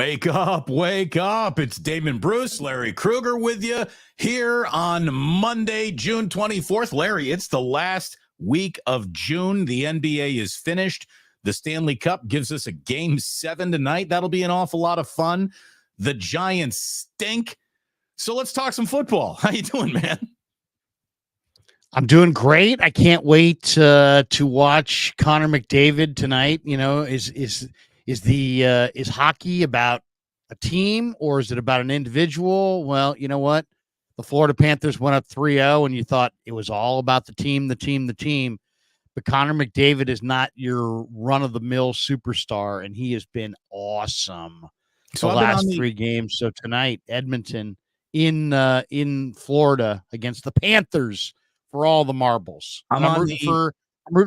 Wake up, wake up. It's Damon Bruce, Larry Kruger with you here on Monday, June 24th. Larry, it's the last week of June. The NBA is finished. The Stanley Cup gives us a game 7 tonight. That'll be an awful lot of fun. The Giants stink. So let's talk some football. How you doing, man? I'm doing great. I can't wait to watch Connor McDavid tonight. You know, is hockey about a team or is it about an individual? Well, you know what? The Florida Panthers went up 3-0 and you thought it was all about the team. But Connor McDavid is not your run-of-the-mill superstar, and he has been awesome the last 3 games. So tonight, Edmonton in Florida against the Panthers for all the marbles. I'm rooting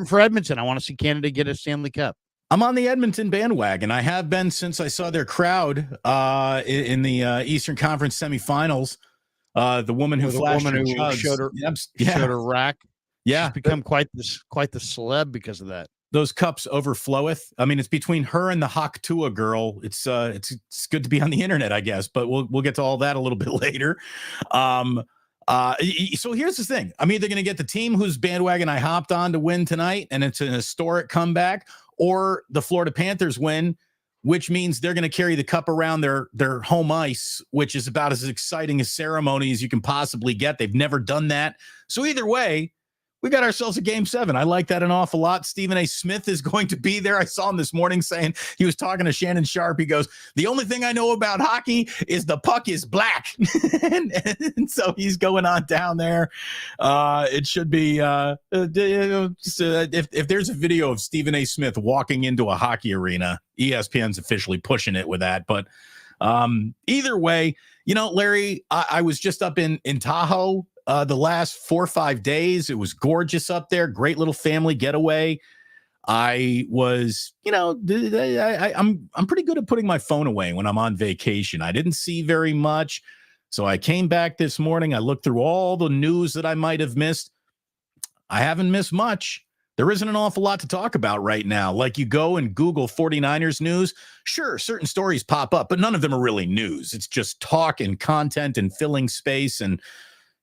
for Edmonton. I want to see Canada get a Stanley Cup. I'm on the Edmonton bandwagon. I have been since I saw their crowd in the Eastern Conference semifinals. The woman who showed her rack. Yeah, she's become quite the celeb because of that. Those cups overfloweth. I mean, it's between her and the Haktua girl. It's good to be on the internet, I guess. But we'll get to all that a little bit later. So here's the thing. I'm either going to get the team whose bandwagon I hopped on to win tonight, and it's an historic comeback, or the Florida Panthers win, which means they're going to carry the cup around their home ice, which is about as exciting a ceremony as you can possibly get. They've never done that. So either way, we got ourselves a game 7. I like that an awful lot. Stephen A. Smith is going to be there. I saw him this morning saying, he was talking to Shannon Sharp. He goes, the only thing I know about hockey is the puck is black. and so he's going on down there. It should be, if there's a video of Stephen A. Smith walking into a hockey arena, ESPN's officially pushing it with that. But either way, you know, Larry, I was just up in Tahoe the last 4 or 5 days. It was gorgeous up there. Great little family getaway. I was, you know, I'm pretty good at putting my phone away when I'm on vacation. I didn't see very much. So I came back this morning. I looked through all the news that I might have missed. I haven't missed much. There isn't an awful lot to talk about right now. Like, you go and Google 49ers news. Sure, certain stories pop up, but none of them are really news. It's just talk and content and filling space. And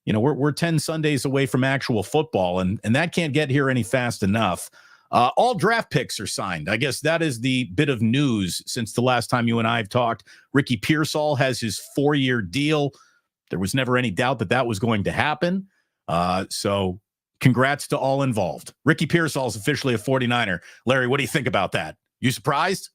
you know, we're 10 Sundays away from actual football, and that can't get here any fast enough. All draft picks are signed. I guess that is the bit of news since the last time you and I have talked. Ricky Pearsall has his 4-year deal. There was never any doubt that was going to happen. So congrats to all involved. Ricky Pearsall is officially a 49er. Larry, what do you think about that? You surprised?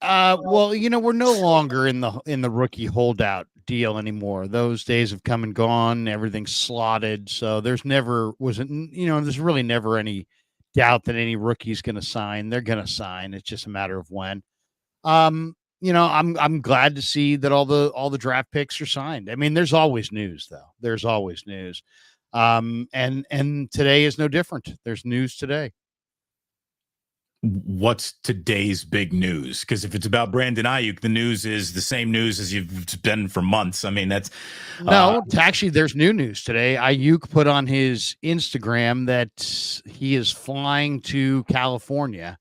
Well, you know, we're no longer in the rookie holdout deal anymore. Those days have come and gone. Everything's slotted. So there's really never any doubt that any rookie's going to sign. They're going to sign. It's just a matter of when. You know, I'm glad to see that all the draft picks are signed. I mean, there's always news though. There's always news. And today is no different. There's news today. What's today's big news? Because if it's about Brandon Aiyuk, the news is the same news as you've been for months. I mean, that's actually, there's new news today. Aiyuk put on his Instagram that he is flying to California,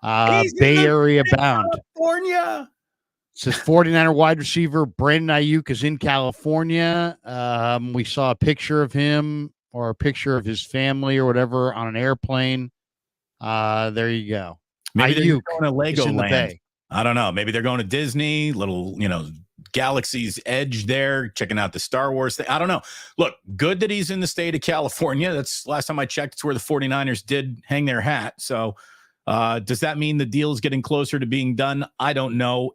Bay Area bound. California. It says 49er wide receiver Brandon Aiyuk is in California. We saw a picture of him or a picture of his family or whatever on an airplane. There you go. Maybe they're going to Legoland. I don't know. Maybe they're going to Disney, little, you know, Galaxy's Edge there, checking out the Star Wars thing. I don't know. Look, good that he's in the state of California. That's last time I checked. It's where the 49ers did hang their hat. So does that mean the deal is getting closer to being done? I don't know.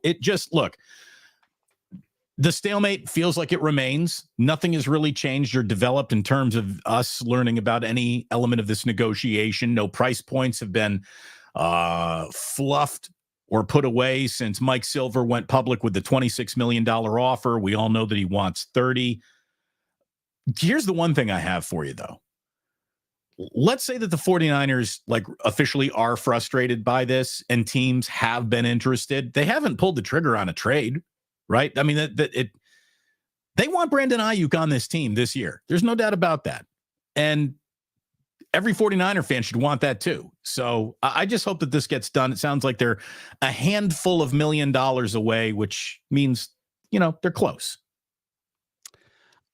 The stalemate feels like it remains. Nothing has really changed or developed in terms of us learning about any element of this negotiation. No price points have been fluffed or put away since Mike Silver went public with the $26 million offer. We all know that he wants 30. Here's the one thing I have for you, though. Let's say that the 49ers officially are frustrated by this and teams have been interested. They haven't pulled the trigger on a trade. Right? I mean, they want Brandon Aiyuk on this team this year. There's no doubt about that. And every 49er fan should want that too. So I just hope that this gets done. It sounds like they're a handful of $1 million away, which means, they're close.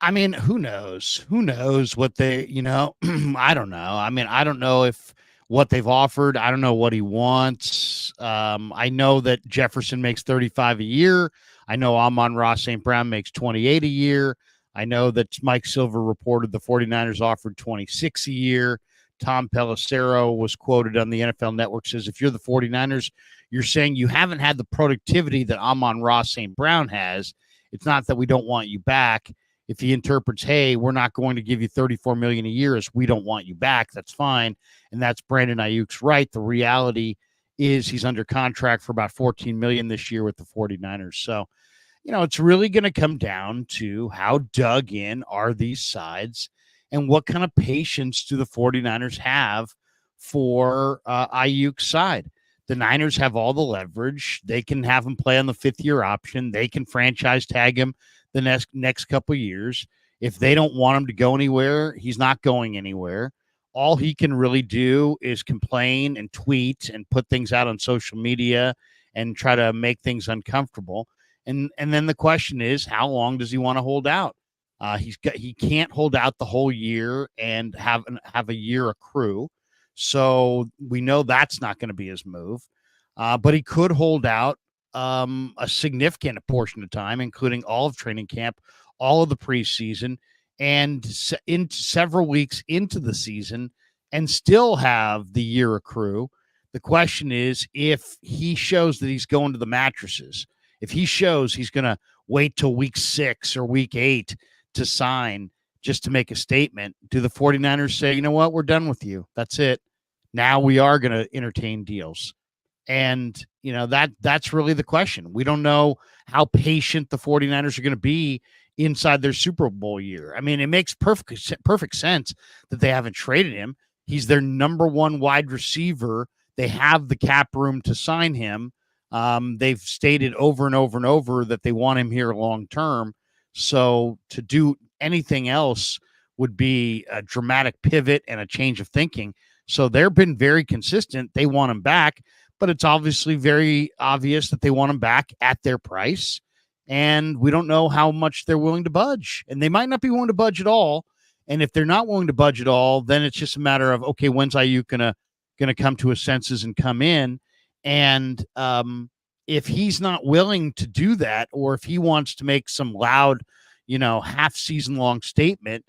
I mean, who knows? Who knows what they, I don't know. I mean, I don't know if what they've offered. I don't know what he wants. I know that Jefferson makes 35 a year. I know Amon-Ra St. Brown makes 28 a year. I know that Mike Silver reported the 49ers offered 26 a year. Tom Pelissero was quoted on the NFL Network, says, if you're the 49ers, you're saying you haven't had the productivity that Amon-Ra St. Brown has. It's not that we don't want you back. If he interprets, hey, we're not going to give you $34 million a year as we don't want you back, that's fine. And that's Brandon Aiyuk's right. The reality is he's under contract for about $14 million this year with the 49ers. So, it's really going to come down to how dug in are these sides and what kind of patience do the 49ers have for Aiyuk's side. The Niners have all the leverage. They can have him play on the fifth-year option. They can franchise tag him the next couple of years. If they don't want him to go anywhere, he's not going anywhere. All he can really do is complain and tweet and put things out on social media and try to make things uncomfortable. And then the question is, how long does he want to hold out? He can't hold out the whole year and have a year accrue. So we know that's not going to be his move. But he could hold out a significant portion of time, including all of training camp, all of the preseason, and in several weeks into the season, and still have the year accrue. The question is, if he shows that he's going to the mattresses, if he shows he's going to wait till week 6 or week 8 to sign just to make a statement, do the 49ers say, you know what, we're done with you. That's it. Now we are going to entertain deals. And, that's really the question. We don't know how patient the 49ers are going to be inside their Super Bowl year. I mean, it makes perfect sense that they haven't traded him. He's their number one wide receiver. They have the cap room to sign him. They've stated over and over and over that they want him here long term. So to do anything else would be a dramatic pivot and a change of thinking. So they've been very consistent. They want him back, but it's obviously very obvious that they want him back at their price. And we don't know how much they're willing to budge. And they might not be willing to budge at all. And if they're not willing to budge at all, then it's just a matter of, okay, when's Aiyuk gonna come to his senses and come in? And if he's not willing to do that, or if he wants to make some loud, half season long statement,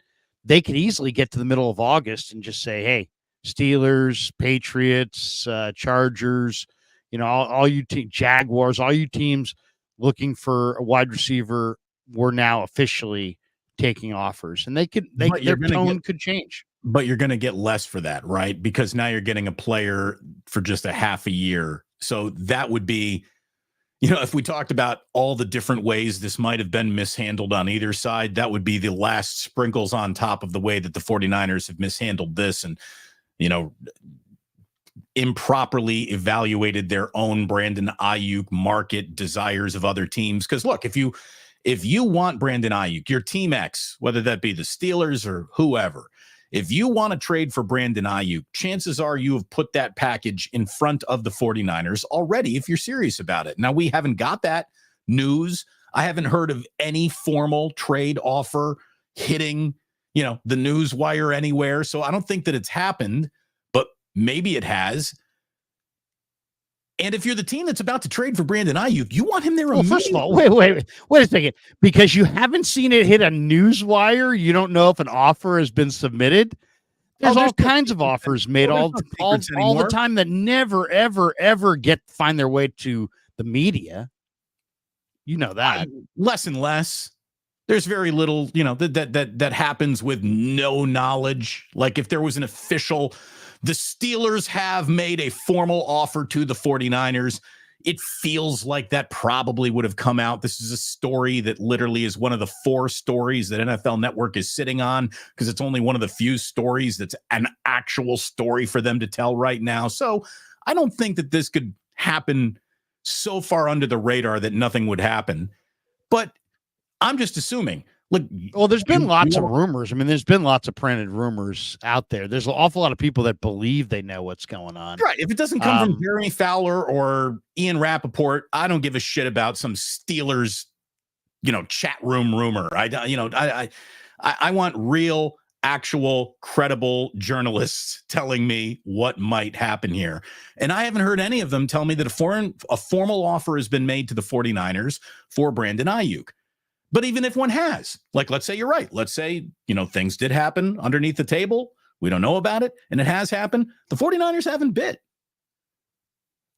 they could easily get to the middle of August and just say, hey, Steelers, Patriots, Chargers, all you Jaguars, all you teams looking for a wide receiver, we're now officially taking offers, and their tone could change. But you're going to get less for that, right? Because now you're getting a player for just a half a year. So that would be, if we talked about all the different ways this might have been mishandled on either side, that would be the last sprinkles on top of the way that the 49ers have mishandled this and, improperly evaluated their own Brandon Aiyuk market desires of other teams. Because look, if you want Brandon Aiyuk, your team X, whether that be the Steelers or whoever, if you want to trade for Brandon Aiyuk, chances are you have put that package in front of the 49ers already if you're serious about it. Now, we haven't got that news. I haven't heard of any formal trade offer hitting, the news wire anywhere. So I don't think that it's happened, but maybe it has. And if you're the team that's about to trade for Brandon Aiyuk, you want him there. Well, first of all, wait a second. Because you haven't seen it hit a news wire, you don't know if an offer has been submitted. There's all kinds of offers made all the time that never, ever, ever find their way to the media. You know that. Less and less. There's very little, that happens with no knowledge. Like if there was an official, the Steelers have made a formal offer to the 49ers. It feels like that probably would have come out. This is a story that literally is one of the 4 stories that NFL Network is sitting on, because it's only one of the few stories that's an actual story for them to tell right now. So I don't think that this could happen so far under the radar that nothing would happen. But I'm just assuming, Look, Well, there's been lots of you- rumors. I mean, there's been lots of printed rumors out there. There's an awful lot of people that believe they know what's going on. right. If it doesn't come from Jeremy Fowler or Ian Rappaport, I don't give a shit about some Steelers, chat room rumor. I want real, actual, credible journalists telling me what might happen here. And I haven't heard any of them tell me that a formal offer has been made to the 49ers for Brandon Aiyuk. But even if one has, like, let's say you're right. Let's say, things did happen underneath the table. We don't know about it. And it has happened. The 49ers haven't bid.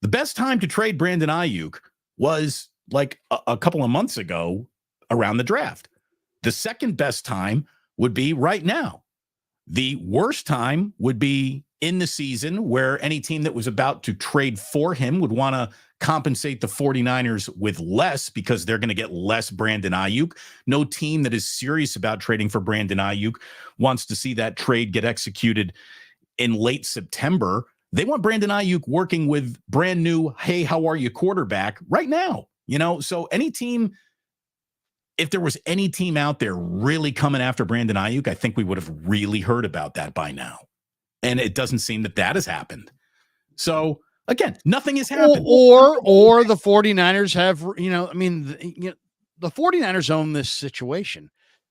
The best time to trade Brandon Aiyuk was like a couple of months ago around the draft. The second best time would be right now. The worst time would be in the season where any team that was about to trade for him would want to compensate the 49ers with less because they're going to get less Brandon Aiyuk. No team that is serious about trading for Brandon Aiyuk wants to see that trade get executed in late September. They want Brandon Aiyuk working with brand new, hey, how are you quarterback right now? So any team, if there was any team out there really coming after Brandon Aiyuk, I think we would have really heard about that by now. And it doesn't seem that has happened. So again, nothing has happened. Or the 49ers have, the 49ers own this situation.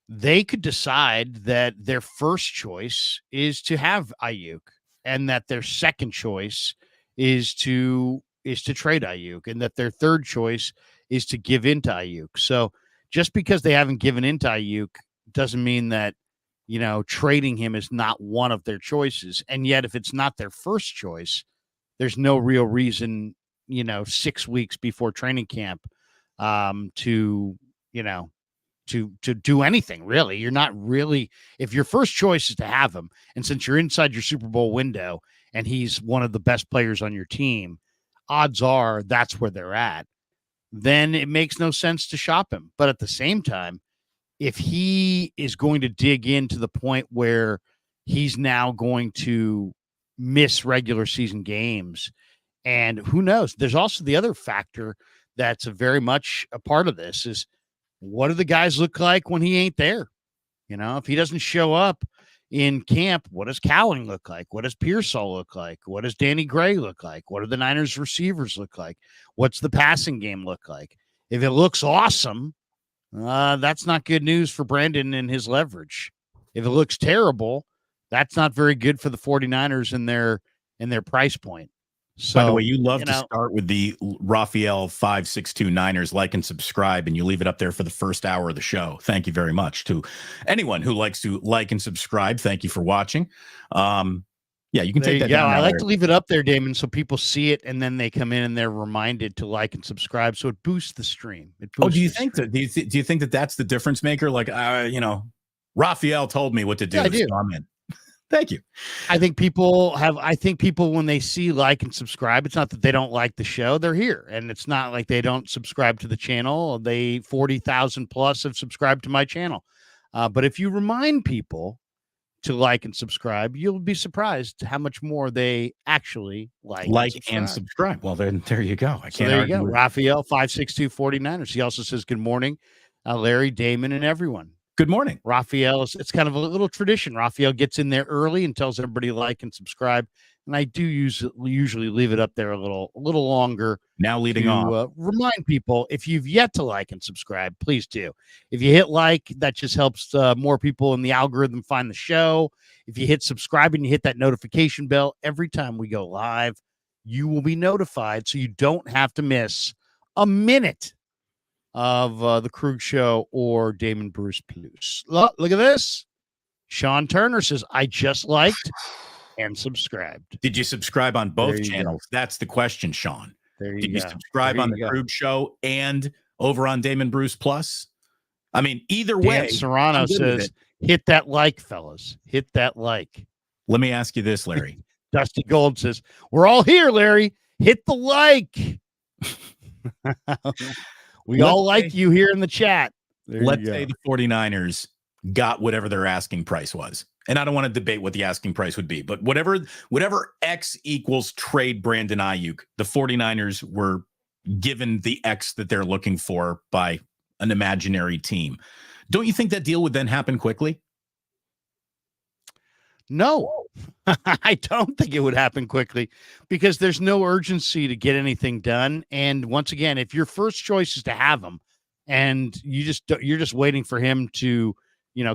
They could decide that their first choice is to have Aiyuk and that their second choice is to trade Aiyuk and that their third choice is to give in to Aiyuk. So just because they haven't given in to Aiyuk doesn't mean that, trading him is not one of their choices. And yet if it's not their first choice, there's no real reason, 6 weeks before training camp to do anything really. You're not really, if your first choice is to have him, and since you're inside your Super Bowl window and he's one of the best players on your team, odds are that's where they're at. Then it makes no sense to shop him. But at the same time, if he is going to dig in to the point where he's now going to miss regular season games, and who knows, there's also the other factor that's very much a part of this is what do the guys look like when he ain't there? If he doesn't show up in camp, what does Cowling look like? What does Pearsall look like? What does Danny Gray look like? What do the Niners receivers look like? What's the passing game look like? If it looks awesome, that's not good news for Brandon and his leverage. If it looks terrible, that's not very good for the 49ers and their price point. So, by the way, you love to start with the Raphael 562 Niners like and subscribe, and you leave it up there for the first hour of the show. Thank you very much to anyone who likes to like and subscribe. Thank you for watching. Yeah, you can take that down. I like to leave it up there, Damon, so people see it and then they come in and they're reminded to like and subscribe. So it boosts the stream. Do you think that that's the difference maker? Like, Raphael told me what to do. Yeah, I do. So I'm in. Thank you. I think people when they see like and subscribe, it's not that they don't like the show. They're here. And it's not like they don't subscribe to the channel. 40,000 plus have subscribed to my channel. But if you remind people to like and subscribe, you'll be surprised how much more they actually like and subscribe. Well, then there you go. There you go. Raphael 562 49ers. He also says, good morning, Larry, Damon, and everyone. Good morning. Raphael, it's kind of a little tradition. Raphael gets in there early and tells everybody like and subscribe. And I do usually leave it up there a little longer. Now leading on. Remind people, if you've yet to like and subscribe, please do. If you hit like, that just helps more people in the algorithm find the show. If you hit subscribe and you hit that notification bell, every time we go live, you will be notified so you don't have to miss a minute of the Krug Show or Damon Bruce Plus. Look at this. Sean Turner says, I just liked and subscribed. Did you subscribe on both channels? That's the question, Sean. Did you subscribe on the Krug Show and over on Damon Bruce Plus? I mean, either way. Dan Serrano says, hit that like, fellas. Hit that like. Let me ask you this, Larry. Dusty Gold says, we're all here, Larry. Hit the like. We all like you here in the chat. Let's say the 49ers got whatever their asking price was. And I don't want to debate what the asking price would be, but whatever X equals trade Brandon Aiyuk, the 49ers were given the X that they're looking for by an imaginary team. Don't you think that deal would then happen quickly? No, I don't think it would happen quickly because there's no urgency to get anything done. And once again, if your first choice is to have him and you're just waiting for him to,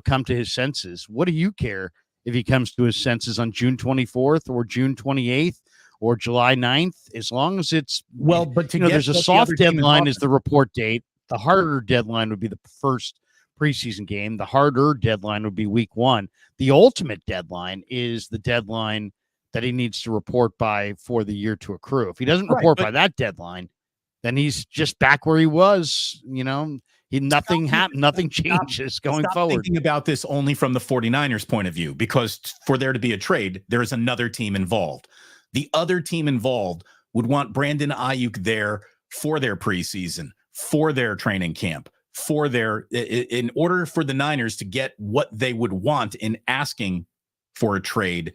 come to his senses, what do you care if he comes to his senses on June 24th or June 28th or July 9th? As long as it's, but there's a soft deadline is the report date. The harder deadline would be the first preseason game. The harder deadline would be week 1. The ultimate deadline is the deadline that he needs to report by for the year to accrue. If he doesn't report by that deadline, then he's just back where he was. Nothing changes going forward. Thinking about this only from the 49ers point of view, because for there to be a trade, there is another team involved. The other team involved would want Brandon Aiyuk there for their preseason, for their training camp, in order for the Niners to get what they would want in asking for a trade.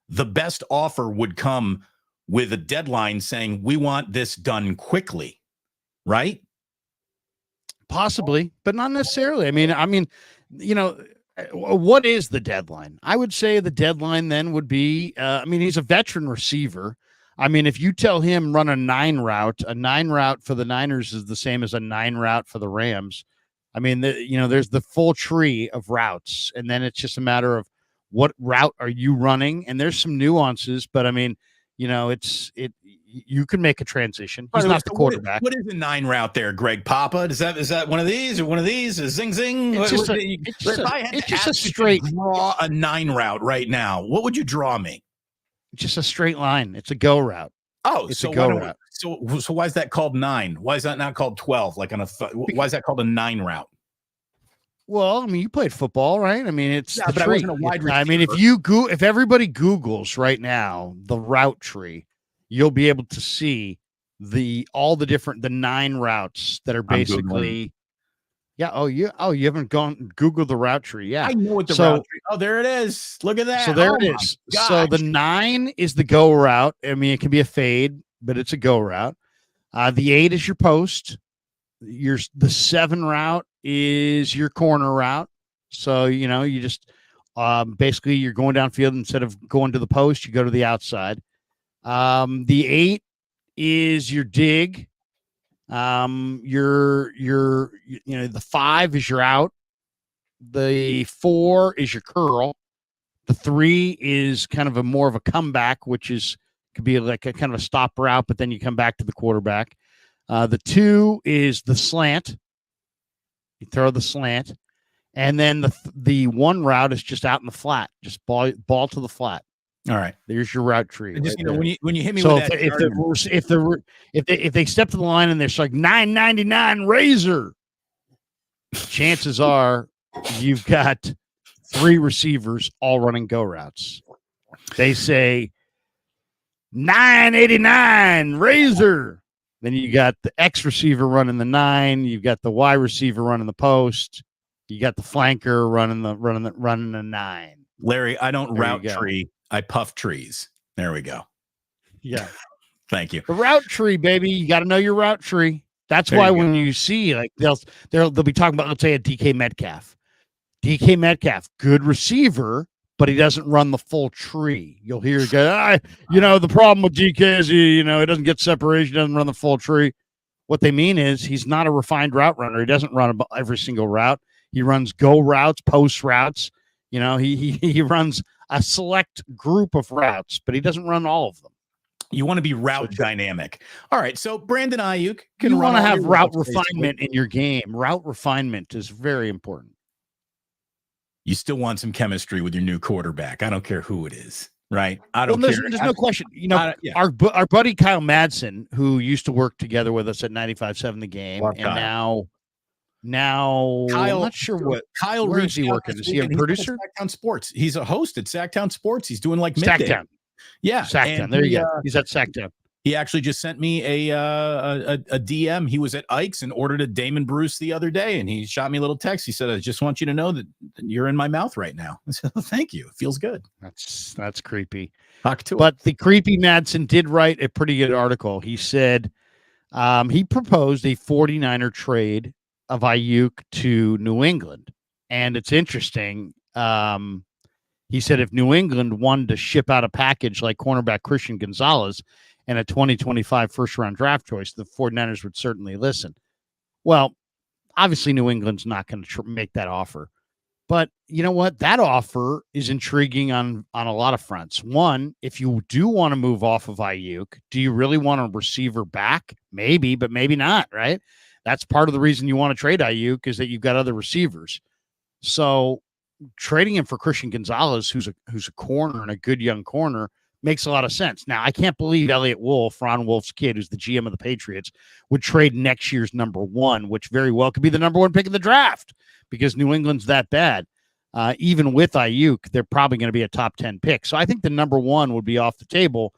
The best offer would come with a deadline saying, we want this done quickly, right? Possibly, but not necessarily. I mean, what is the deadline? I would say the deadline then would be, he's a veteran receiver. I mean, if you tell him run a 9 route for the Niners is the same as a 9 route for the Rams. I mean, there's the full tree of routes, and then it's just a matter of what route are you running, and there's some nuances, but I mean, you can make a transition. He's not the quarterback. What is a 9 route there, Greg Papa? Is that one of these or one of these? A zing zing? It's just a straight draw a 9 route right now. What would you draw me? Just a straight line. It's a go route. Oh, it's a go route. So why is that called 9? Why is that not called 12? Why is that called a 9 route? Well, I mean, you played football, right? I mean, it's the but tree. I wasn't a wide receiver. I mean, if everybody Googles right now the route tree, you'll be able to see all the 9 routes that are basically. Yeah. Oh, you haven't Google the route tree. Yeah. I know what the route tree. Oh, there it is. Look at that. So there it is. So the 9 is the go route. I mean, it can be a fade, but it's a go route. The 8 is your post. The 7 route is your corner route. So, you just basically you're going downfield instead of going to the post, you go to the outside. The 8 is your dig. The 5 is your out. The 4 is your curl. The 3 is kind of more of a comeback, which could be like a kind of a stop route, but then you come back to the quarterback. The 2 is the slant. You throw the slant, and then the 1 route is just out in the flat, just ball to the flat. All right, there's your route tree. Just, when you hit me with that, if they step to the line and there's like 9.99 razor, chances are you've got 3 receivers all running go routes. They say 9.89 razor. Then you got the X receiver running the 9. You've got the Y receiver running the post. You got the flanker running the 9. Larry, I don't route tree. I puff trees. There we go. Yeah. Thank you. The route tree, baby. You got to know your route tree. That's why when you see like they'll be talking about, let's say, a DK Metcalf. DK Metcalf, good receiver, but he doesn't run the full tree. You'll hear a guy, the problem with DK is he doesn't get separation, doesn't run the full tree. What they mean is he's not a refined route runner. He doesn't run every single route. He runs go routes, post routes. He runs a select group of routes, but he doesn't run all of them. You want to be route dynamic. All right, so Brandon Aiyuk can you want to have route refinement in your game. Route refinement is very important. You still want some chemistry with your new quarterback. I don't care who it is, right? I don't care. There's no question. Our buddy Kyle Madsen, who used to work together with us at 95.7 The Game, and now Kyle, I'm not sure what Kyle. Where is he working? Is he a producer? Sacktown Sports. He's a host at Sacktown Sports. He's doing like midday. Sacktown. Yeah, Sacktown. There you go. He's at Sacktown. He actually just sent me a DM. He was at Ike's and ordered a Damon Bruce the other day, and he shot me a little text. He said, "I just want you to know that you're in my mouth right now." I said, "Thank you. It feels good." That's creepy. But the creepy Madsen did write a pretty good article. He said he proposed a 49er trade of Aiyuk to New England. And it's interesting. He said if New England wanted to ship out a package like cornerback Christian Gonzalez and a 2025 first-round draft choice, the 49ers would certainly listen. Well, obviously New England's not going to make that offer. But you know what? That offer is intriguing on a lot of fronts. One, if you do want to move off of Aiyuk, do you really want a receiver back? Maybe, but maybe not, right? That's part of the reason you want to trade Aiyuk is that you've got other receivers. So trading him for Christian Gonzalez, who's a corner and a good young corner, makes a lot of sense. Now, I can't believe Elliott Wolf, Ron Wolf's kid, who's the GM of the Patriots, would trade next year's number 1, which very well could be the number 1 pick in the draft because New England's that bad. Even with Aiyuk, they're probably going to be a top 10 pick. So I think the number 1 would be off the table.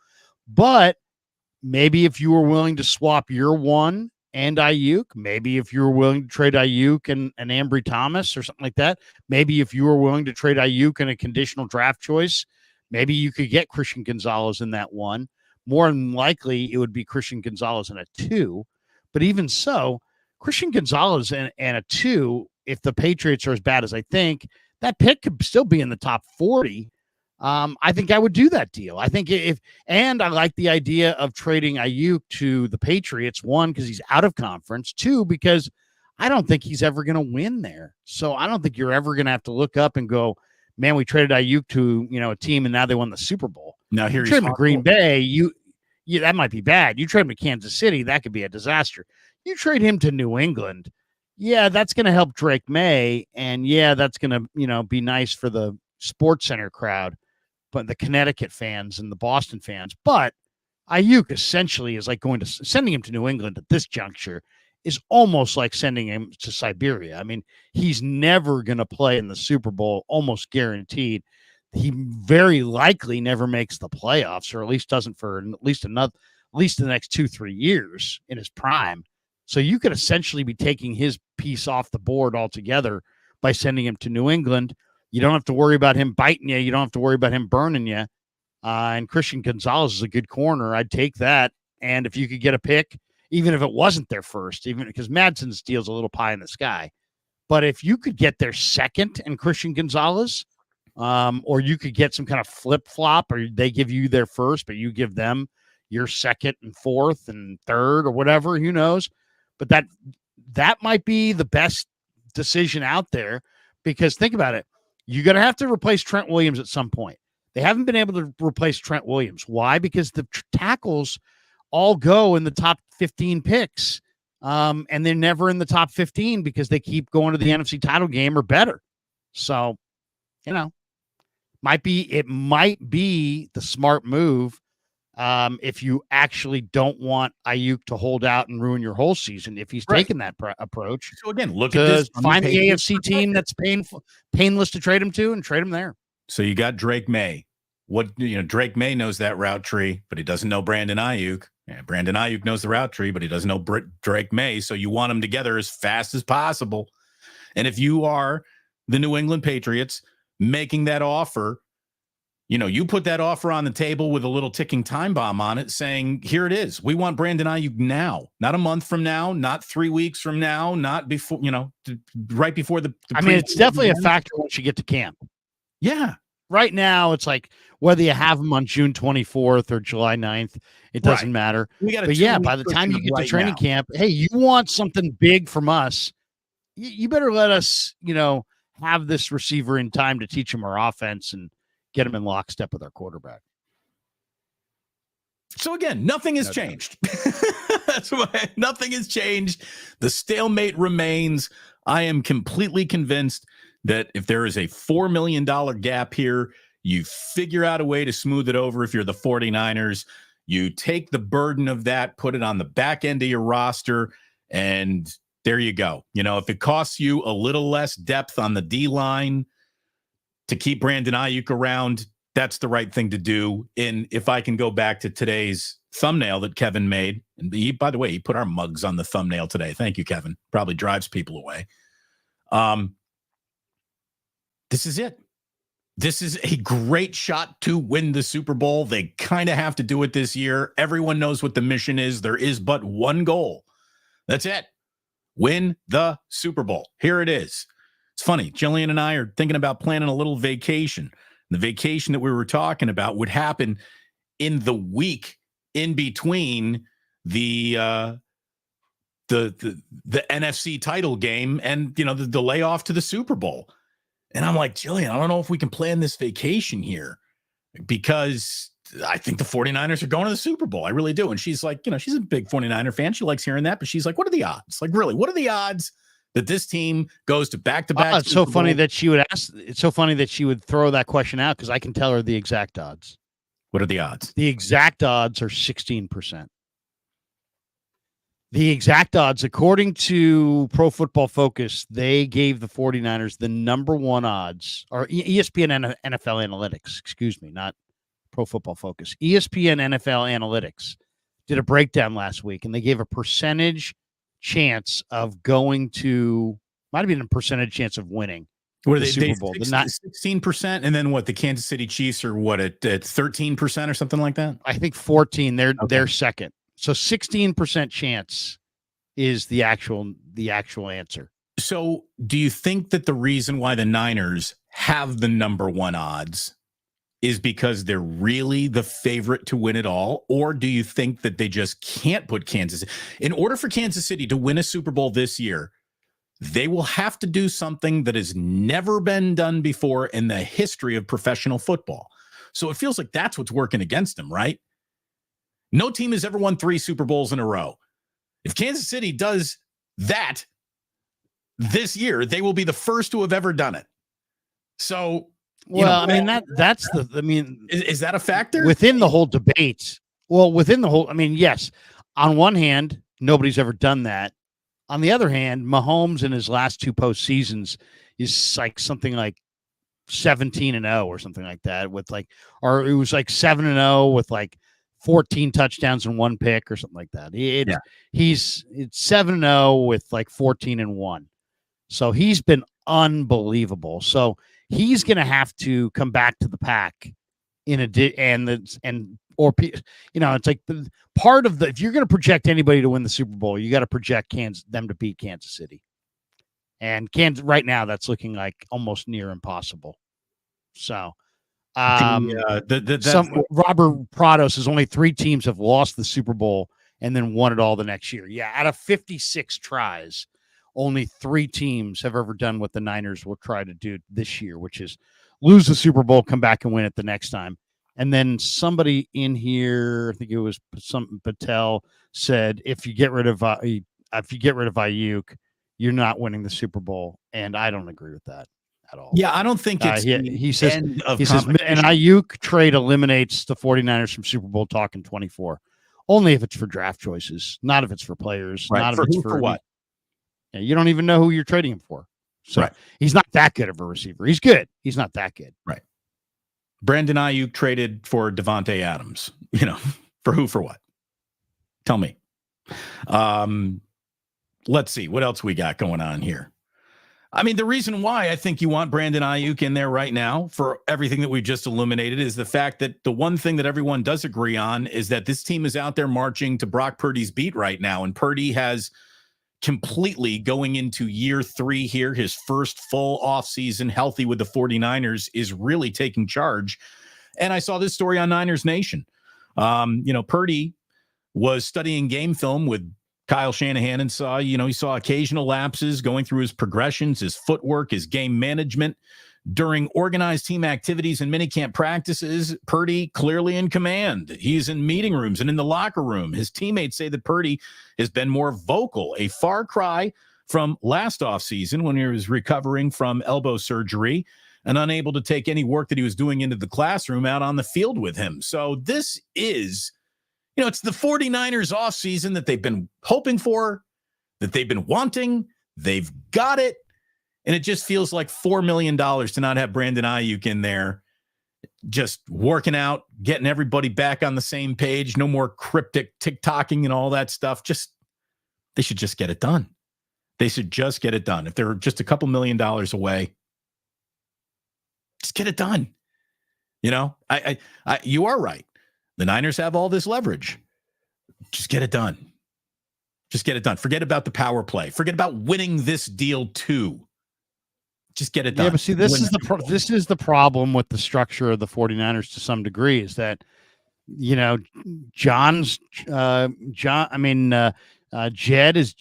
But maybe if you were willing to swap your 1 and Aiyuk, maybe if you were willing to trade Aiyuk and Ambry Thomas or something like that, maybe if you were willing to trade Aiyuk and a conditional draft choice, maybe you could get Christian Gonzalez in that 1. More than likely, it would be Christian Gonzalez in a 2. But even so, Christian Gonzalez and a 2, if the Patriots are as bad as I think, that pick could still be in the top 40. I think I would do that deal. I think and I like the idea of trading Aiyuk to the Patriots, 1, because he's out of conference, 2, because I don't think he's ever going to win there. So I don't think you're ever going to have to look up and go, man, we traded Aiyuk to, a team and now they won the Super Bowl. Now here you trade him to Green Bay, that might be bad. You trade him to Kansas City, that could be a disaster. You trade him to New England, yeah, that's going to help Drake May, and yeah, that's going to, be nice for the Sports Center crowd, but the Connecticut fans and the Boston fans. But Aiyuk essentially is like sending him to New England at this juncture is almost like sending him to Siberia. I mean, he's never going to play in the Super Bowl, almost guaranteed. He very likely never makes the playoffs, or at least doesn't for at least the next 2-3 years in his prime. So you could essentially be taking his piece off the board altogether by sending him to New England. You don't have to worry about him biting you. You don't have to worry about him burning you. And Christian Gonzalez is a good corner. I'd take that. And if you could get a pick, even if it wasn't their first, even because Madsen's deal's a little pie in the sky. But if you could get their second and Christian Gonzalez, or you could get some kind of flip-flop, or they give you their first, but you give them your second and fourth and third or whatever, who knows? But that might be the best decision out there, because think about it. You're going to have to replace Trent Williams at some point. They haven't been able to replace Trent Williams. Why? Because the tackles all go in the top 15 picks, and they're never in the top 15 because they keep going to the NFC title game or better. So, it might be the smart move. If you actually don't want Aiyuk to hold out and ruin your whole season, if he's taking that approach. So again, look at this. Find the AFC team that's painless to trade him to and trade him there. So you got Drake May. Drake May knows that route tree, but he doesn't know Brandon Aiyuk. Yeah, Brandon Aiyuk knows the route tree, but he doesn't know Drake May. So you want them together as fast as possible. And if you are the New England Patriots making that offer, you put that offer on the table with a little ticking time bomb on it saying, here it is. We want Brandon Aiyuk now, not a month from now, not 3 weeks from now, not before, right before the it's definitely a factor once you get to camp. Yeah. Right now, it's like whether you have them on June 24th or July 9th, it doesn't matter. But yeah, by the time you get to training camp, hey, you want something big from us, you better let us, have this receiver in time to teach him our offense and get him in lockstep with our quarterback. So again, nothing has changed. That's why nothing has changed. The stalemate remains. I am completely convinced that if there is a $4 million gap here, you figure out a way to smooth it over. If you're the 49ers, you take the burden of that, put it on the back end of your roster, and there you go. If it costs you a little less depth on the D-line to keep Brandon Aiyuk around, that's the right thing to do. And if I can go back to today's thumbnail that Kevin made, and by the way, he put our mugs on the thumbnail today. Thank you, Kevin. Probably drives people away. This is it. This is a great shot to win the Super Bowl. They kind of have to do it this year. Everyone knows what the mission is. There is but one goal. That's it. Win the Super Bowl. Here it is. It's funny. Jillian and I are thinking about planning a little vacation. The vacation that we were talking about would happen in the week in between the NFC title game and, the layoff to the Super Bowl. And I'm like, Jillian, I don't know if we can plan this vacation here because I think the 49ers are going to the Super Bowl. I really do. And she's like, she's a big 49er fan. She likes hearing that, but she's like, what are the odds? Like, really, what are the odds that this team goes to back-to-back? It's so funny that she would ask. It's so funny that she would throw that question out because I can tell her the exact odds. What are the odds? The exact odds are 16%. The exact odds, according to Pro Football Focus, they gave the 49ers the number one odds, or ESPN and NFL Analytics, excuse me, not Pro Football Focus. ESPN NFL Analytics did a breakdown last week, and they gave a percentage chance of going to, might have been a percentage chance of winning the Super Bowl. 16%, and then what? The Kansas City Chiefs are what, at 13% or something like that? I think 14. They're second. So 16% chance is the actual answer. So do you think that the reason why the Niners have the number one odds is because they're really the favorite to win it all? Or do you think that they just can't put Kansas? In order for Kansas City to win a Super Bowl this year, they will have to do something that has never been done before in the history of professional football. So it feels like that's what's working against them, right? No team has ever won 3 Super Bowls in a row. If Kansas City does that this year, they will be the first to have ever done it. So, is that a factor within the whole debate? Well, yes. On one hand, nobody's ever done that. On the other hand, Mahomes in his last 2 postseasons is like something like 17-0 or something like that, or it was like 7-0 with like 14 touchdowns and 1 pick or something like that. It's 7-0 with like 14-1. So he's been unbelievable. So he's going to have to come back to the pack it's like the part of if you're going to project anybody to win the Super Bowl, you got to project them to beat Kansas City. And Kansas right now, that's looking like almost near impossible. So, Robert Prados says only 3 teams have lost the Super Bowl and then won it all the next year. Yeah, out of 56 tries, only 3 teams have ever done what the Niners will try to do this year, which is lose the Super Bowl, come back and win it the next time. And then somebody in here, I think it was Patel, said if you get rid of Aiyuk, you're not winning the Super Bowl, and I don't agree with that at all. Yeah, I don't think it's he says and Aiyuk trade eliminates the 49ers from Super Bowl talk in 24. Only if it's for draft choices, not if it's for players. Right. Not for if it's who, for what? Yeah, you don't even know who you're trading him for. So right. He's not that good of a receiver. He's good. He's not that good. Right. Brandon Aiyuk traded for Devontae Adams. For who, for what? Tell me. Let's see what else we got going on here. I mean, the reason why I think you want Brandon Aiyuk in there right now for everything that we just illuminated is the fact that the one thing that everyone does agree on is that this team is out there marching to Brock Purdy's beat right now. And Purdy has completely going into year 3 here, his first full offseason healthy with the 49ers, is really taking charge. And I saw this story on Niners Nation. Purdy was studying game film with Kyle Shanahan and he saw occasional lapses going through his progressions, his footwork, his game management. During organized team activities and minicamp practices, Purdy clearly in command. He's in meeting rooms and in the locker room. His teammates say that Purdy has been more vocal, a far cry from last offseason when he was recovering from elbow surgery and unable to take any work that he was doing into the classroom out on the field with him. So this is, it's the 49ers offseason that they've been hoping for, that they've been wanting. They've got it. And it just feels like $4 million to not have Brandon Aiyuk in there, just working out, getting everybody back on the same page. No more cryptic TikToking and all that stuff. They should just get it done. They should just get it done. If they're just a couple $1 million away, just get it done. You are right. The Niners have all this leverage. Just get it done. Just get it done. Forget about the power play. Forget about winning this deal too. Just get it done. Yeah, but see, this is the problem with the structure of the 49ers to some degree, is that, you know, Jed is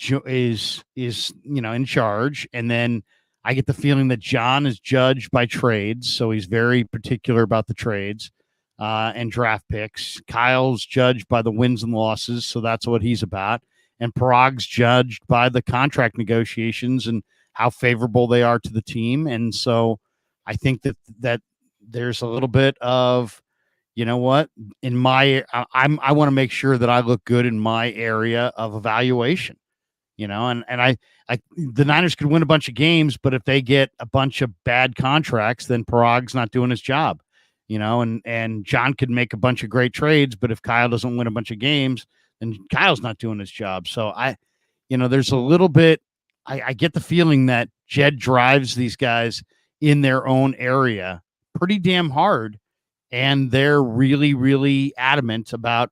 in charge, and then I get the feeling that John is judged by trades, so he's very particular about the trades and draft picks. Kyle's judged by the wins and losses, so that's what he's about, and Parag's judged by the contract negotiations and how favorable they are to the team. And so I think that there's a little bit of, you know what, I want to make sure that I look good in my area of evaluation, and the Niners could win a bunch of games, but if they get a bunch of bad contracts, then Parag's not doing his job, and John could make a bunch of great trades, but if Kyle doesn't win a bunch of games, then Kyle's not doing his job. So there's a little bit, I get the feeling that Jed drives these guys in their own area pretty damn hard, and they're really, really adamant about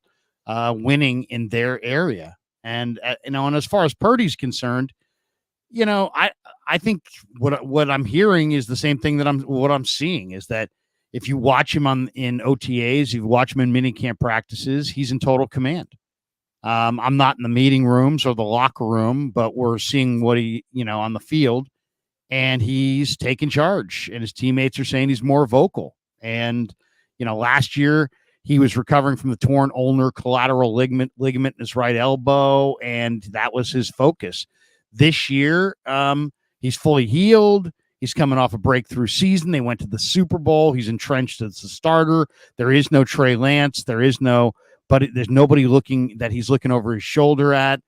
winning in their area. And and as far as Purdy's concerned, I think what I'm hearing is the same thing that I'm seeing, is that if you watch him in OTAs, you watch him in minicamp practices, he's in total command. I'm not in the meeting rooms or the locker room, but we're seeing what he, on the field, and he's taking charge, and his teammates are saying he's more vocal. And, last year he was recovering from the torn ulnar collateral ligament in his right elbow, and that was his focus. This year, he's fully healed. He's coming off a breakthrough season. They went to the Super Bowl. He's entrenched as the starter. There is no Trey Lance. There's nobody that he's looking over his shoulder at.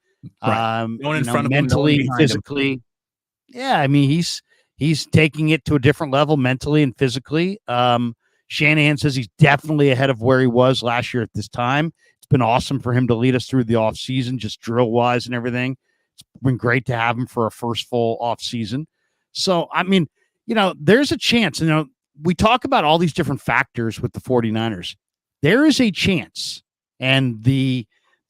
Right. In front of mentally, him, physically. Him. Yeah, I mean, he's taking it to a different level mentally and physically. Shanahan says he's definitely ahead of where he was last year at this time. It's been awesome for him to lead us through the offseason, just drill-wise and everything. It's been great to have him for a first full offseason. So, I mean, there's a chance. We talk about all these different factors with the 49ers. There is a chance. And the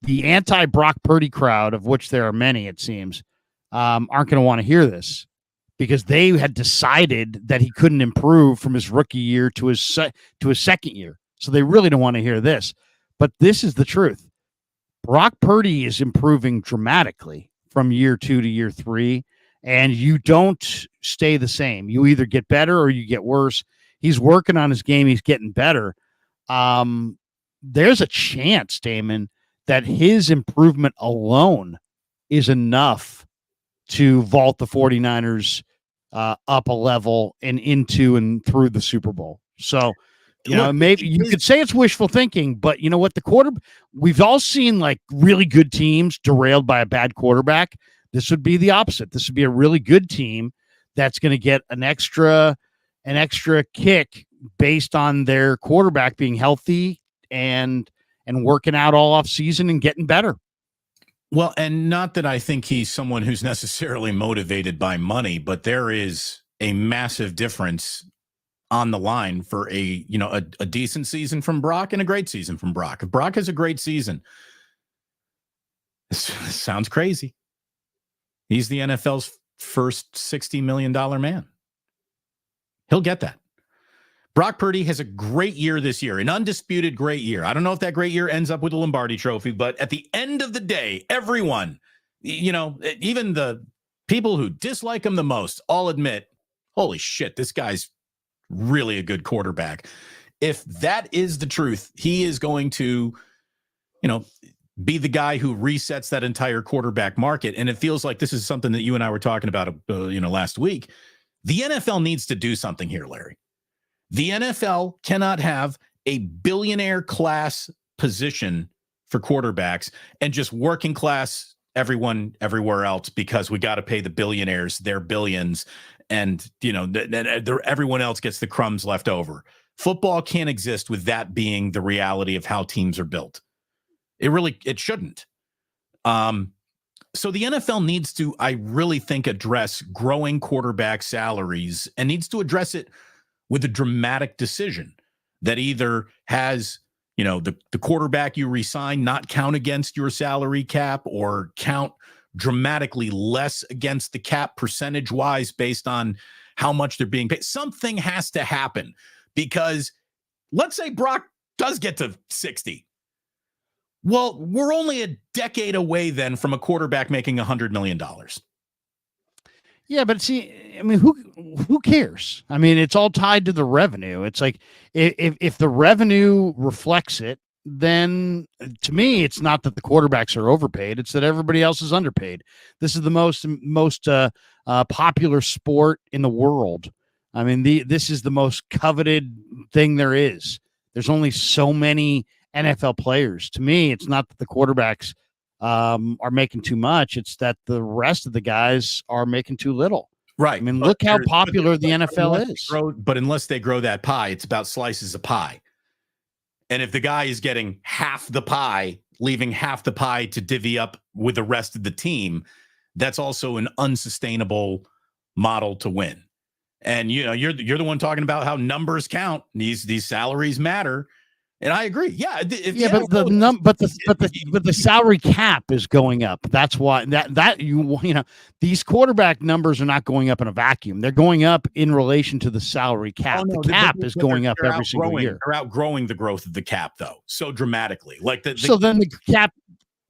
anti-Brock Purdy crowd, of which there are many, it seems, aren't going to want to hear this, because they had decided that he couldn't improve from his rookie year to his second year. So they really don't want to hear this. But this is the truth. Brock Purdy is improving dramatically from year 2 to year 3, and you don't stay the same. You either get better or you get worse. He's working on his game. He's getting better. There's a chance, Damon, that his improvement alone is enough to vault the 49ers up a level and into and through the Super Bowl. So, maybe you could say it's wishful thinking, but you know what? We've all seen like really good teams derailed by a bad quarterback. This would be the opposite. This would be a really good team that's going to get an extra kick based on their quarterback being healthy and working out all off season and getting better. Well, and not that I think he's someone who's necessarily motivated by money, but there is a massive difference on the line for a decent season from Brock and a great season from Brock. If Brock has a great season, this sounds crazy. He's the NFL's first $60 million man. He'll get that. Brock Purdy has a great year this year, an undisputed great year. I don't know if that great year ends up with a Lombardi trophy, but at the end of the day, everyone, even the people who dislike him the most, all admit, holy shit, this guy's really a good quarterback. If that is the truth, he is going to, be the guy who resets that entire quarterback market. And it feels like this is something that you and I were talking about, last week. The NFL needs to do something here, Larry. The NFL cannot have a billionaire class position for quarterbacks and just working class everyone everywhere else, because we got to pay the billionaires their billions, and everyone else gets the crumbs left over. Football can't exist with that being the reality of how teams are built. It shouldn't. So the NFL needs to, I really think, address growing quarterback salaries, and needs to address it with a dramatic decision that either has, the quarterback you re-sign not count against your salary cap, or count dramatically less against the cap percentage-wise based on how much they're being paid. Something has to happen, because let's say Brock does get to 60. Well, we're only a decade away then from a quarterback making $100 million. Yeah, but see, I mean, who cares? I mean, it's all tied to the revenue. It's like if the revenue reflects it, then to me, it's not that the quarterbacks are overpaid; it's that everybody else is underpaid. This is the most popular sport in the world. I mean, this is the most coveted thing there is. There's only so many NFL players. To me, it's not that the quarterbacks are making too much. It's that the rest of the guys are making too little. Right. I mean, look how popular the NFL is. But unless they grow that pie, it's about slices of pie. And if the guy is getting half the pie, leaving half the pie to divvy up with the rest of the team, that's also an unsustainable model to win. And you're the one talking about how numbers count. These salaries matter. And I agree. Yeah, but the salary cap is going up. That's why these quarterback numbers are not going up in a vacuum. They're going up in relation to the salary cap. The cap is going up every single year. They're outgrowing the growth of the cap, though, so dramatically. So then the cap.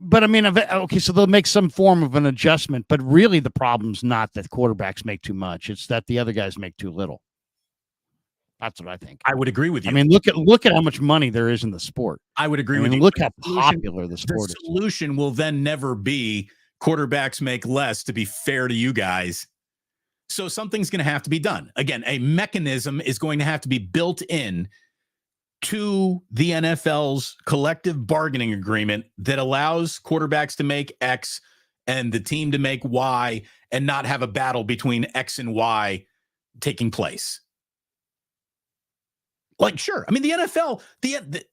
But I mean, okay, so they'll make some form of an adjustment. But really, the problem's not that quarterbacks make too much; it's that the other guys make too little. That's what I think. I would agree with you. I mean, look at how much money there is in the sport. I would agree with you. Look how popular the sport is. The solution will then never be quarterbacks make less, to be fair to you guys. So something's going to have to be done. Again, a mechanism is going to have to be built in to the NFL's collective bargaining agreement that allows quarterbacks to make X and the team to make Y, and not have a battle between X and Y taking place. Like, sure. I mean, the NFL,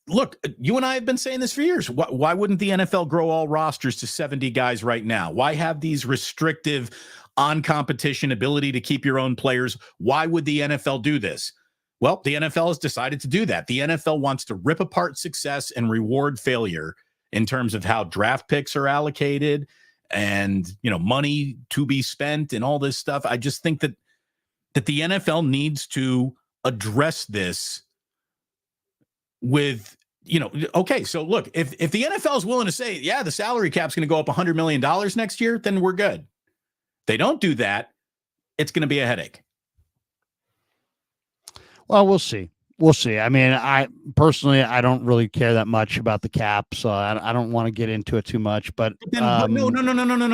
look, you and I have been saying this for years. Why wouldn't the NFL grow all rosters to 70 guys right now? Why have these restrictive on competition ability to keep your own players? Why would the NFL do this? Well, the NFL has decided to do that. The NFL wants to rip apart success and reward failure in terms of how draft picks are allocated and, money to be spent and all this stuff. I just think that the NFL needs to address this with, okay, so look, if the NFL is willing to say, yeah, the salary cap's going to go up $100 million next year, then we're good. They don't do that, it's going to be a headache. Well, we'll see. I mean, I personally, I don't really care that much about the cap, so I don't want to get into it too much. But no.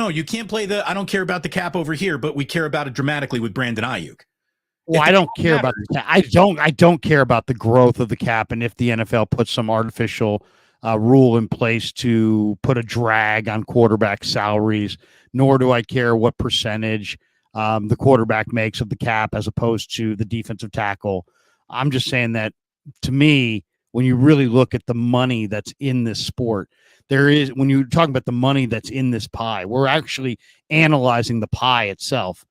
You can't play I don't care about the cap over here, but we care about it dramatically with Brandon Aiyuk. Well, I don't care about the cap. I don't care about the growth of the cap, and if the NFL puts some artificial rule in place to put a drag on quarterback salaries, nor do I care what percentage the quarterback makes of the cap as opposed to the defensive tackle. I'm just saying that, to me, when you really look at the money that's in this sport, when you're talking about the money that's in this pie, we're actually analyzing the pie itself.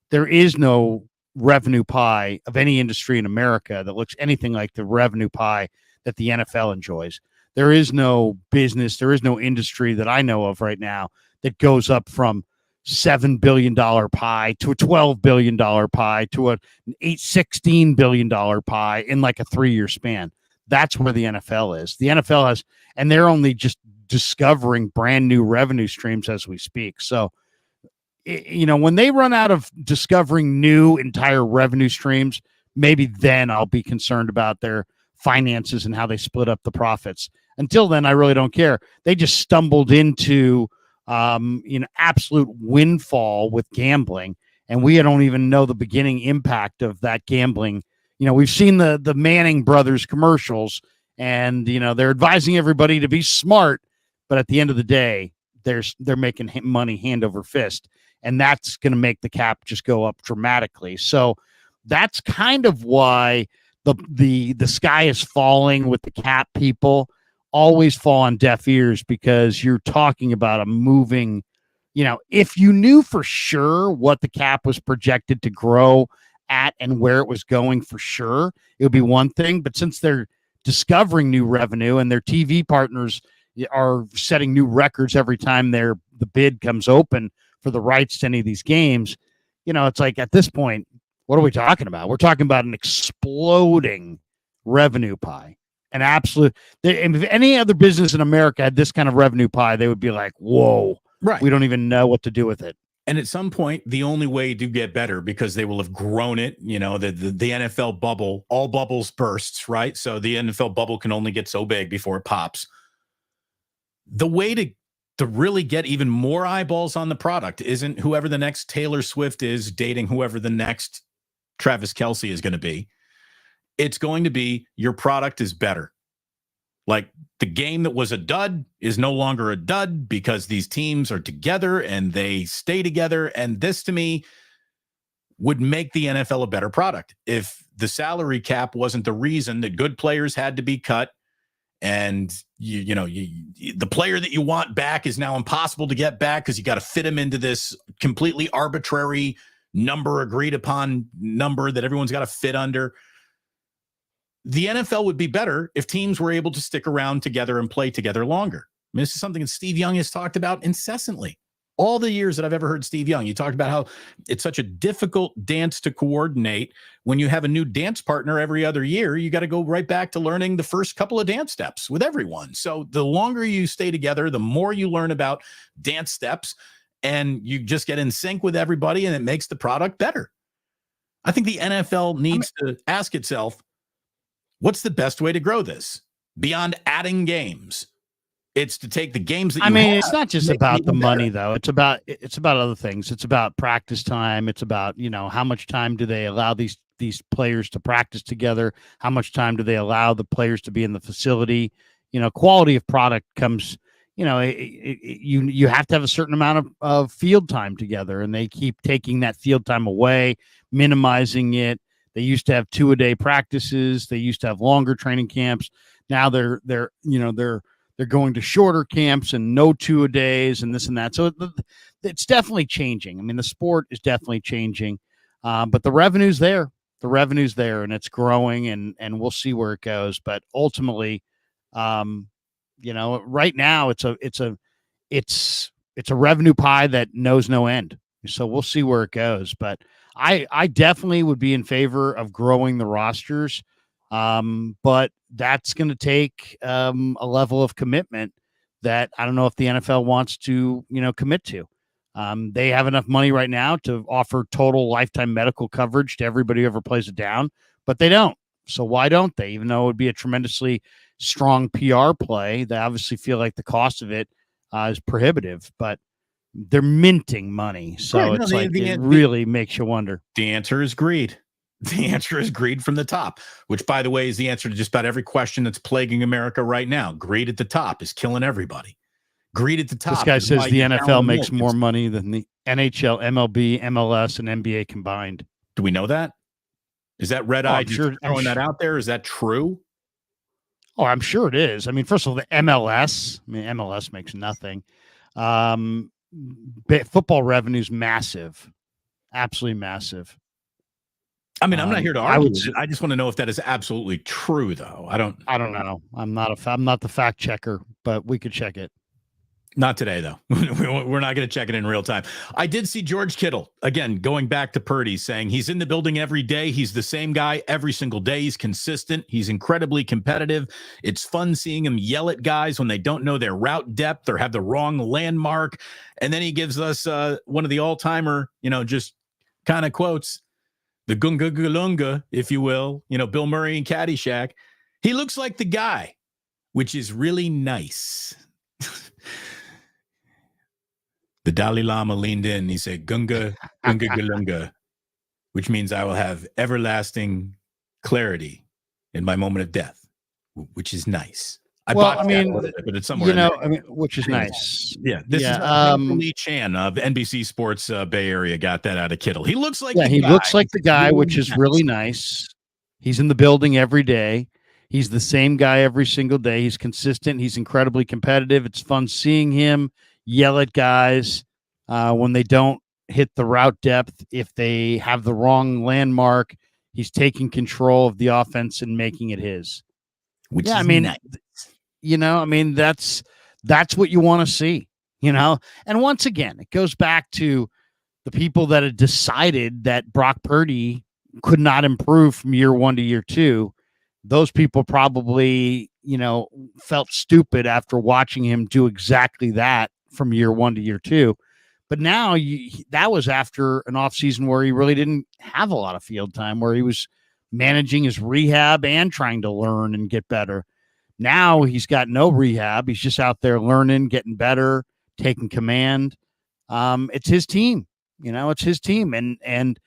There is no revenue pie of any industry in America that looks anything like the revenue pie that the NFL enjoys. There is no business, there is no industry that I know of right now that goes up from $7 billion pie to a $12 billion pie to an $16 billion pie in like a 3-year span. That's where the NFL is. The NFL has, and they're only just discovering brand new revenue streams as we speak. So, when they run out of discovering new entire revenue streams, maybe then I'll be concerned about their finances and how they split up the profits. Until then, I really don't care. They just stumbled into absolute windfall with gambling, and we don't even know the beginning impact of that gambling. We've seen the Manning brothers commercials, and they're advising everybody to be smart, but at the end of the day, they're making money hand over fist, and that's going to make the cap just go up dramatically. So that's kind of why the sky is falling with the cap. People always fall on deaf ears because you're talking about a moving, if you knew for sure what the cap was projected to grow at and where it was going for sure, it would be one thing. But since they're discovering new revenue and their TV partners are setting new records every time the bid comes open for the rights to any of these games, it's like at this point, what are we talking about? We're talking about an exploding revenue pie. An absolute. If any other business in America had this kind of revenue pie, they would be like, "Whoa, Right. we don't even know what to do with it." And at some point, the only way to get better, because they will have grown it, the NFL bubble, all bubbles bursts, right? So the NFL bubble can only get so big before it pops. The way to really get even more eyeballs on the product isn't whoever the next Taylor Swift is dating whoever the next Travis Kelce is going to be. It's going to be your product is better. Like the game that was a dud is no longer a dud because these teams are together and they stay together. And this to me would make the NFL a better product. If the salary cap wasn't the reason that good players had to be cut and the player that you want back is now impossible to get back because you got to fit him into this completely arbitrary number, agreed upon number that everyone's got to fit under. The NFL would be better if teams were able to stick around together and play together longer. I mean, this is something that Steve Young has talked about incessantly. All the years that I've ever heard Steve Young, you talked about how it's such a difficult dance to coordinate. When you have a new dance partner every other year, you got to go right back to learning the first couple of dance steps with everyone. So the longer you stay together, the more you learn about dance steps, and you just get in sync with everybody, and it makes the product better. I think the NFL needs to ask itself, what's the best way to grow this beyond adding games? It's to take the games that it's not just about the money though. It's about other things. It's about practice time. It's about, how much time do they allow these players to practice together? How much time do they allow the players to be in the facility? Quality of product comes, you have to have a certain amount of field time together, and they keep taking that field time away, minimizing it. They used to have 2-a-day practices. They used to have longer training camps. Now they're going to shorter camps and no 2-a-days and this and that. So it's definitely changing. I mean, the sport is definitely changing, but the revenue's there. The revenue's there, and it's growing, and we'll see where it goes. But ultimately, right now it's a revenue pie that knows no end. So we'll see where it goes. But I definitely would be in favor of growing the rosters. But that's going to take a level of commitment that I don't know if the NFL wants to, commit to. They have enough money right now to offer total lifetime medical coverage to everybody who ever plays it down, but they don't. So why don't they? Even though it would be a tremendously strong PR play, they obviously feel like the cost of it is prohibitive, but they're minting money. So right, it really makes you wonder. The answer is greed. The answer is greed from the top, which, by the way, is the answer to just about every question that's plaguing America right now. Greed at the top is killing everybody. Greed at the top. This guy says the NFL makes more money than the NHL, MLB, MLS, and NBA combined. Do we know that? Is that red eye throwing that out there? Is that true? Oh, I'm sure it is. I mean, first of all, the MLS makes nothing. Football revenue's massive, absolutely massive. I mean, I'm not here to argue. I just want to know if that is absolutely true, though. I don't know. I'm not the fact checker, but we could check it. Not today, though. We're not going to check it in real time. I did see George Kittle, again, going back to Purdy, saying he's in the building every day. He's the same guy every single day. He's consistent. He's incredibly competitive. It's fun seeing him yell at guys when they don't know their route depth or have the wrong landmark. And then he gives us one of the all-timer, just kind of quotes, the Gunga Galunga, if you will, Bill Murray and Caddyshack. He looks like the guy, which is really nice. The Dalai Lama leaned in and he said, Gunga Galunga, which means I will have everlasting clarity in my moment of death, which is nice. But it's somewhere. Which is nice. Yeah. This is Lee Chan of NBC Sports Bay Area got that out of Kittle. He looks like looks like the guy, which is really nice. He's in the building every day. He's the same guy every single day. He's consistent. He's incredibly competitive. It's fun seeing him yell at guys when they don't hit the route depth. If they have the wrong landmark, he's taking control of the offense and making it his. Which is nice. That's what you want to see, And once again, it goes back to the people that had decided that Brock Purdy could not improve from year 1 to year 2, those people probably, felt stupid after watching him do exactly that from year 1 to year 2. But now that was after an offseason where he really didn't have a lot of field time, where he was managing his rehab and trying to learn and get better. Now he's got no rehab. He's just out there learning, getting better, taking command. It's his team. It's his team. And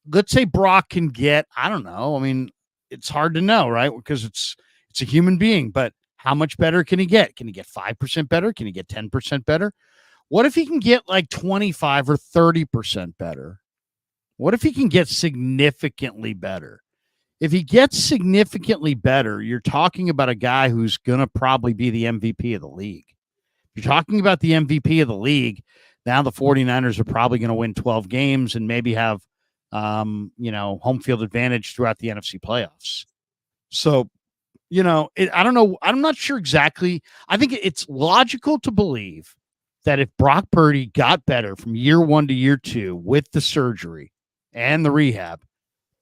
let's say Brock can get, I don't know. I mean, it's hard to know, right? Because it's a human being, but how much better can he get? Can he get 5% better? Can he get 10% better? What if he can get like 25 or 30% better? What if he can get significantly better? If he gets significantly better, you're talking about a guy who's going to probably be the MVP of the league. You're talking about the MVP of the league. Now the 49ers are probably going to win 12 games and maybe have, home field advantage throughout the NFC playoffs. So, I don't know. I'm not sure exactly. I think it's logical to believe that if Brock Purdy got better from year 1 to year 2 with the surgery and the rehab,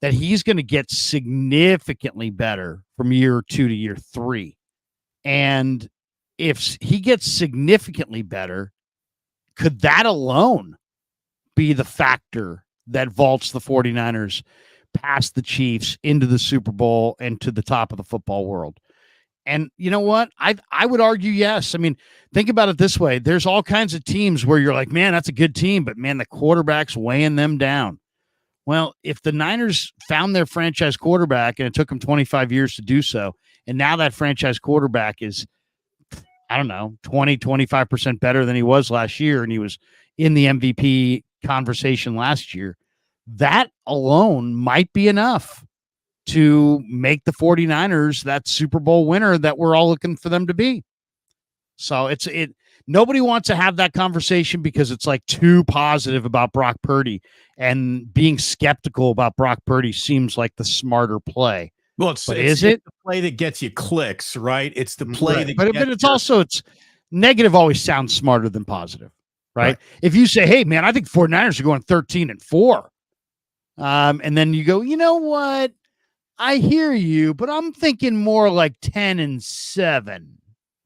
that he's going to get significantly better from year 2 to year 3. And if he gets significantly better, could that alone be the factor that vaults the 49ers past the Chiefs into the Super Bowl and to the top of the football world? And you know what? I would argue yes. I mean, think about it this way. There's all kinds of teams where you're like, man, that's a good team, but man, the quarterback's weighing them down. Well, if the Niners found their franchise quarterback and it took them 25 years to do so, and now that franchise quarterback is, I don't know, 20, 25% better than he was last year, and he was in the MVP conversation last year, that alone might be enough to make the 49ers that Super Bowl winner that we're all looking for them to be. So nobody wants to have that conversation because it's like too positive about Brock Purdy, and being skeptical about Brock Purdy seems like the smarter play. Well, it's the play that gets you clicks, right? It's the play that but it's also negative always sounds smarter than positive, right? If you say, hey man, I think 49ers are going 13-4. And then you go, you know what? I hear you, but I'm thinking more like 10-7,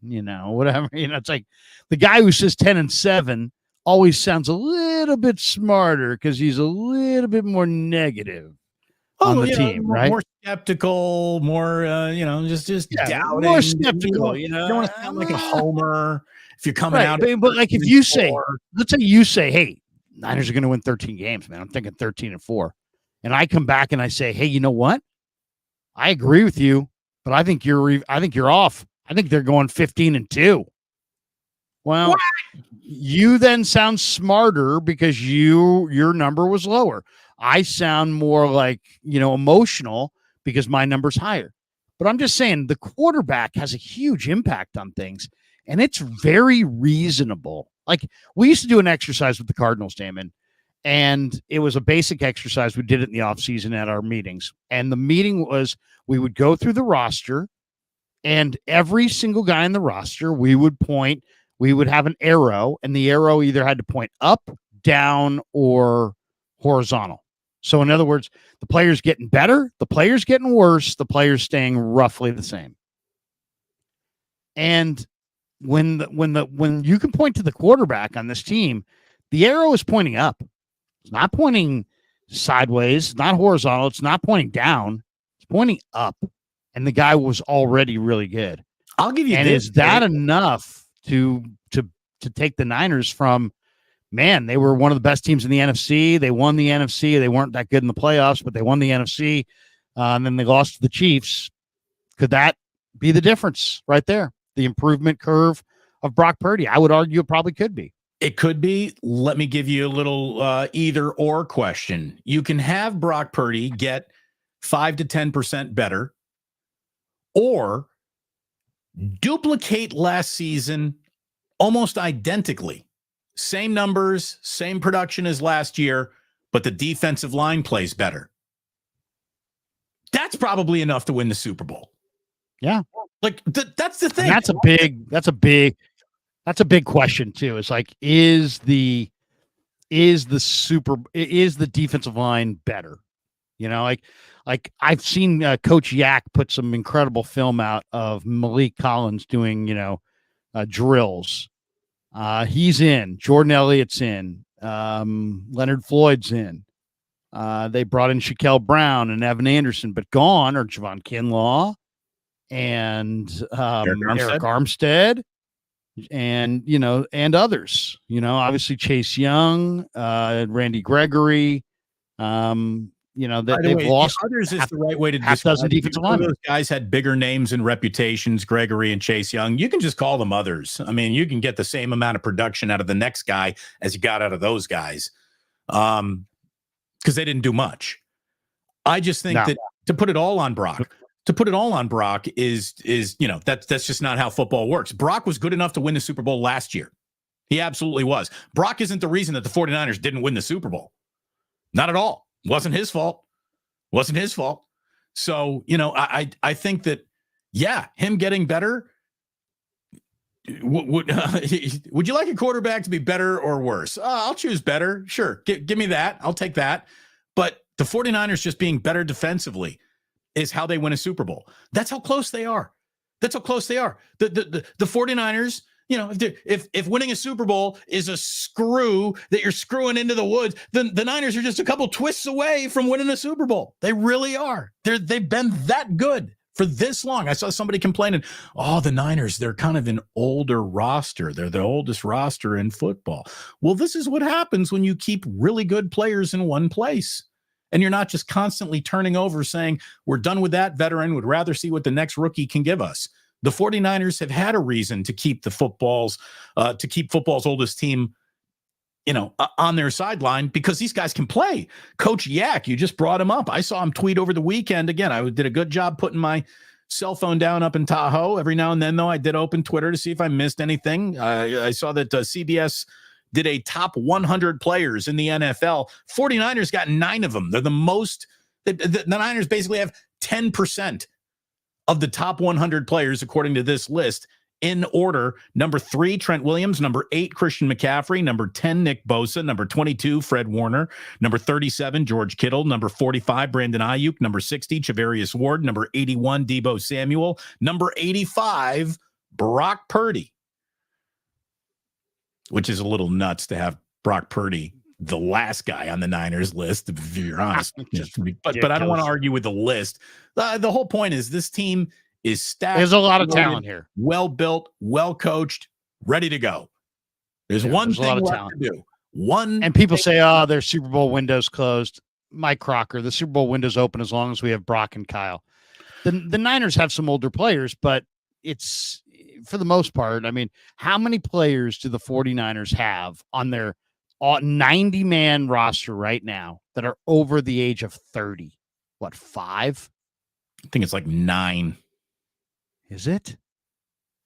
whatever. It's like the guy who says 10-7 always sounds a little bit smarter because he's a little bit more negative on the team, right? More skeptical, more, just doubting. More skeptical, You don't want to sound like a homer if you're coming out. But like if you say, let's say you say, hey, Niners are going to win 13 games, man. I'm thinking 13-4. And I come back and I say, hey, you know what? I agree with you, but I think you're off. I think they're going 15-2. Well, you then sound smarter because your number was lower. I sound more like, emotional because my number's higher. But I'm just saying the quarterback has a huge impact on things, and it's very reasonable. Like we used to do an exercise with the Cardinals, Damon, and it was a basic exercise. We did it in the offseason at our meetings. And the meeting was we would go through the roster, and every single guy in the roster, we would have an arrow, and the arrow either had to point up, down, or horizontal. So in other words, the player's getting better, the player's getting worse, the player's staying roughly the same. And when you can point to the quarterback on this team, the arrow is pointing up. It's not pointing sideways, it's not horizontal, it's not pointing down, it's pointing up. And the guy was already really good. I'll give you and this. Is that enough to take the Niners from, man, they were one of the best teams in the NFC. They won the NFC. They weren't that good in the playoffs, but they won the NFC. And then they lost to the Chiefs. Could that be the difference right there? The improvement curve of Brock Purdy? I would argue it probably could be. It could be. Let me give you a little either or question. You can have Brock Purdy get 5 to 10% better, or duplicate last season almost identically. Same numbers, same production as last year, but the defensive line plays better. That's probably enough to win the Super Bowl. Yeah. Like that's the thing. And that's a big question too. It's like, is the defensive line better? Like I've seen Coach Yak put some incredible film out of Malik Collins doing, drills. He's in. Jordan Elliott's in. Leonard Floyd's in. They brought in Shaquille Brown and Evan Anderson, but gone are Javon Kinlaw and Eric Armstead and, and others, obviously Chase Young, Randy Gregory. They've lost. Others is the right way to half dozen defensive linemen. Those guys had bigger names and reputations, Gregory and Chase Young. You can just call them others. I mean, you can get the same amount of production out of the next guy as you got out of those guys. Because they didn't do much. I just think that to put it all on Brock is that's just not how football works. Brock was good enough to win the Super Bowl last year. He absolutely was. Brock isn't the reason that the 49ers didn't win the Super Bowl. Not at all. Wasn't his fault. So, I think that, him getting better. Would you like a quarterback to be better or worse? I'll choose better. Sure. Give me that. I'll take that. But the 49ers just being better defensively is how they win a Super Bowl. That's how close they are. The 49ers, if winning a Super Bowl is a screw that you're screwing into the woods, then the Niners are just a couple twists away from winning a Super Bowl. They really are. They've been that good for this long. I saw somebody complaining, the Niners, they're kind of an older roster. They're the oldest roster in football. Well, this is what happens when you keep really good players in one place. And you're not just constantly turning over saying, we're done with that veteran, would rather see what the next rookie can give us. The 49ers have had a reason to keep football's oldest team, on their sideline because these guys can play. Coach Yak, you just brought him up. I saw him tweet over the weekend. Again, I did a good job putting my cell phone down up in Tahoe. Every now and then, though, I did open Twitter to see if I missed anything. I saw that CBS did a top 100 players in the NFL. 49ers got 9 of them. They're the most. The Niners basically have 10% of the top 100 players, according to this list, in order. Number 3, Trent Williams. Number 8, Christian McCaffrey. Number 10, Nick Bosa. Number 22, Fred Warner. Number 37, George Kittle. Number 45, Brandon Aiyuk. Number 60, Charvarius Ward. Number 81, Deebo Samuel. Number 85, Brock Purdy. Which is a little nuts to have Brock Purdy, the last guy on the Niners list, if you're honest. But I don't want to argue with the list. The whole point is this team is stacked. There's a lot of talent here. Well built, well coached, ready to go. There's one thing left to do. And people say, their Super Bowl window's closed. Mike Crocker, the Super Bowl window's open as long as we have Brock and Kyle. The Niners have some older players, but it's, for the most part, I mean, how many players do the 49ers have on their 90-man roster right now that are over the age of 30? What, 5? I think it's like 9. Is it?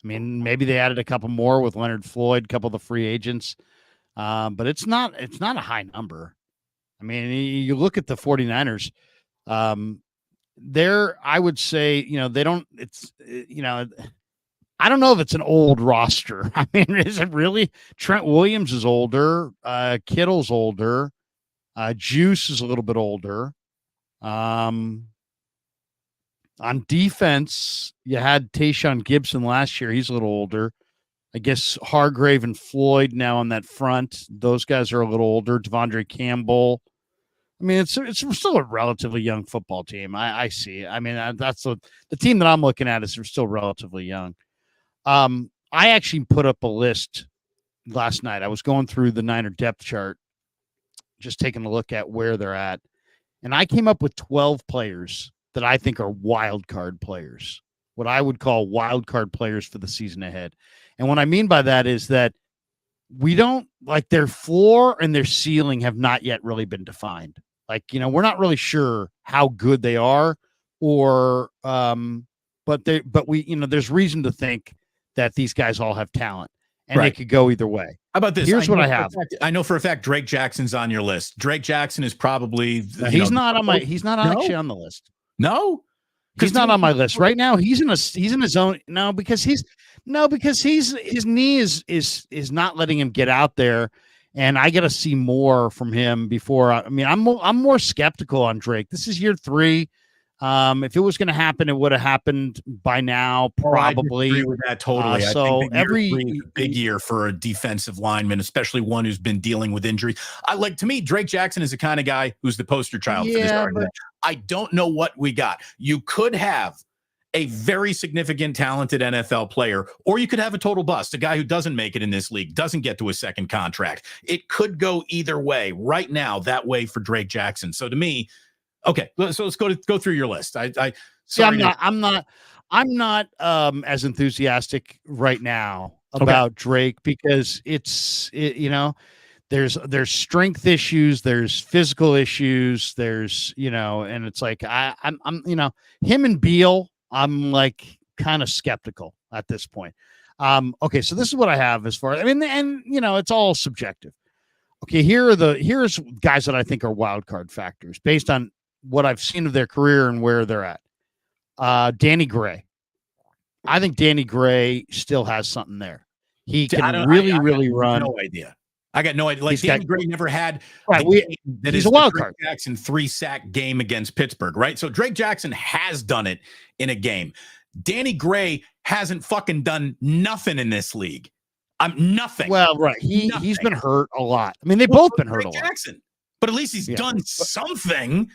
I mean, maybe they added a couple more with Leonard Floyd, a couple of the free agents. But it's not a high number. I mean, you look at the 49ers, I would say, I don't know if it's an old roster. I mean, is it really? Trent Williams is older. Kittle's older. Juice is a little bit older. On defense, you had Tayshaun Gibson last year. He's a little older. I guess Hargrave and Floyd now on that front. Those guys are a little older. Devondre Campbell. I mean, it's still a relatively young football team. I see. I mean, that's the team that I'm looking at is they're still relatively young. I actually put up a list last night. I was going through the Niner depth chart, just taking a look at where they're at. And I came up with 12 players that I think are wild card players, what I would call wild card players for the season ahead. And what I mean by that is that we don't, like, their floor and their ceiling have not yet really been defined. Like, we're not really sure how good they are but we, there's reason to think that these guys all have talent and they could go either way. How about this? Here's what I have. I know for a fact Drake Jackson's on your list. Drake Jackson is probably he's not actually on the list. No, he's not on my list right now. He's in his own. Because his knee is not letting him get out there. And I got to see more from him before. I'm more skeptical on Drake. This is year 3. If it was going to happen, it would have happened by now, probably. I agree with that totally. So I think that year 3 is a big year for a defensive lineman, especially one who's been dealing with injuries. To me, Drake Jackson is the kind of guy who's the poster child for this argument. I don't know what we got. You could have a very significant, talented NFL player, or you could have a total bust, a guy who doesn't make it in this league, doesn't get to a second contract. It could go either way right now, that way for Drake Jackson. So to me, okay, so let's go through your list. I'm not as enthusiastic right now about Drake because there's strength issues, there's physical issues, there's and it's like I'm him and Beal, I'm like kind of skeptical at this point. Okay, so this is what I have as far it's all subjective. Okay, here's guys that I think are wild card factors based on what I've seen of their career and where they're at. Danny Gray. I think Danny Gray still has something there. He can really run. No idea. I got no idea. Like Danny Gray never had he's a wild card. Drake Jackson 3-sack game against Pittsburgh, right? So Drake Jackson has done it in a game. Danny Gray hasn't fucking done nothing in this league. Nothing. Well, right. He's been hurt a lot. I mean, they've both been hurt a lot. Jackson, but at least he's done something.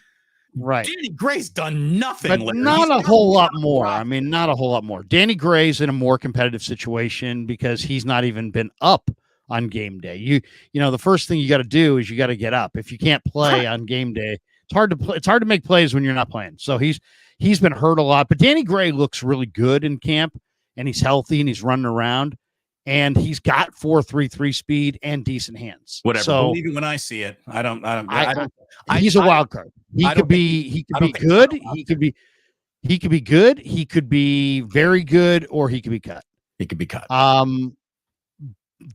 Right. Danny Gray's done nothing. But not a whole lot more. I mean, not a whole lot more. Danny Gray's in a more competitive situation because he's not even been up on game day. You know, the first thing you got to do is you got to get up. If you can't play on game day, it's hard to play. It's hard to make plays when you're not playing. So he's been hurt a lot, but Danny Gray looks really good in camp and he's healthy and he's running around and he's got 4.33 speed and decent hands. Whatever. So believe it when I see it. He's a wild card. He could be good. He could be good. He could be very good, or he could be cut. He could be cut.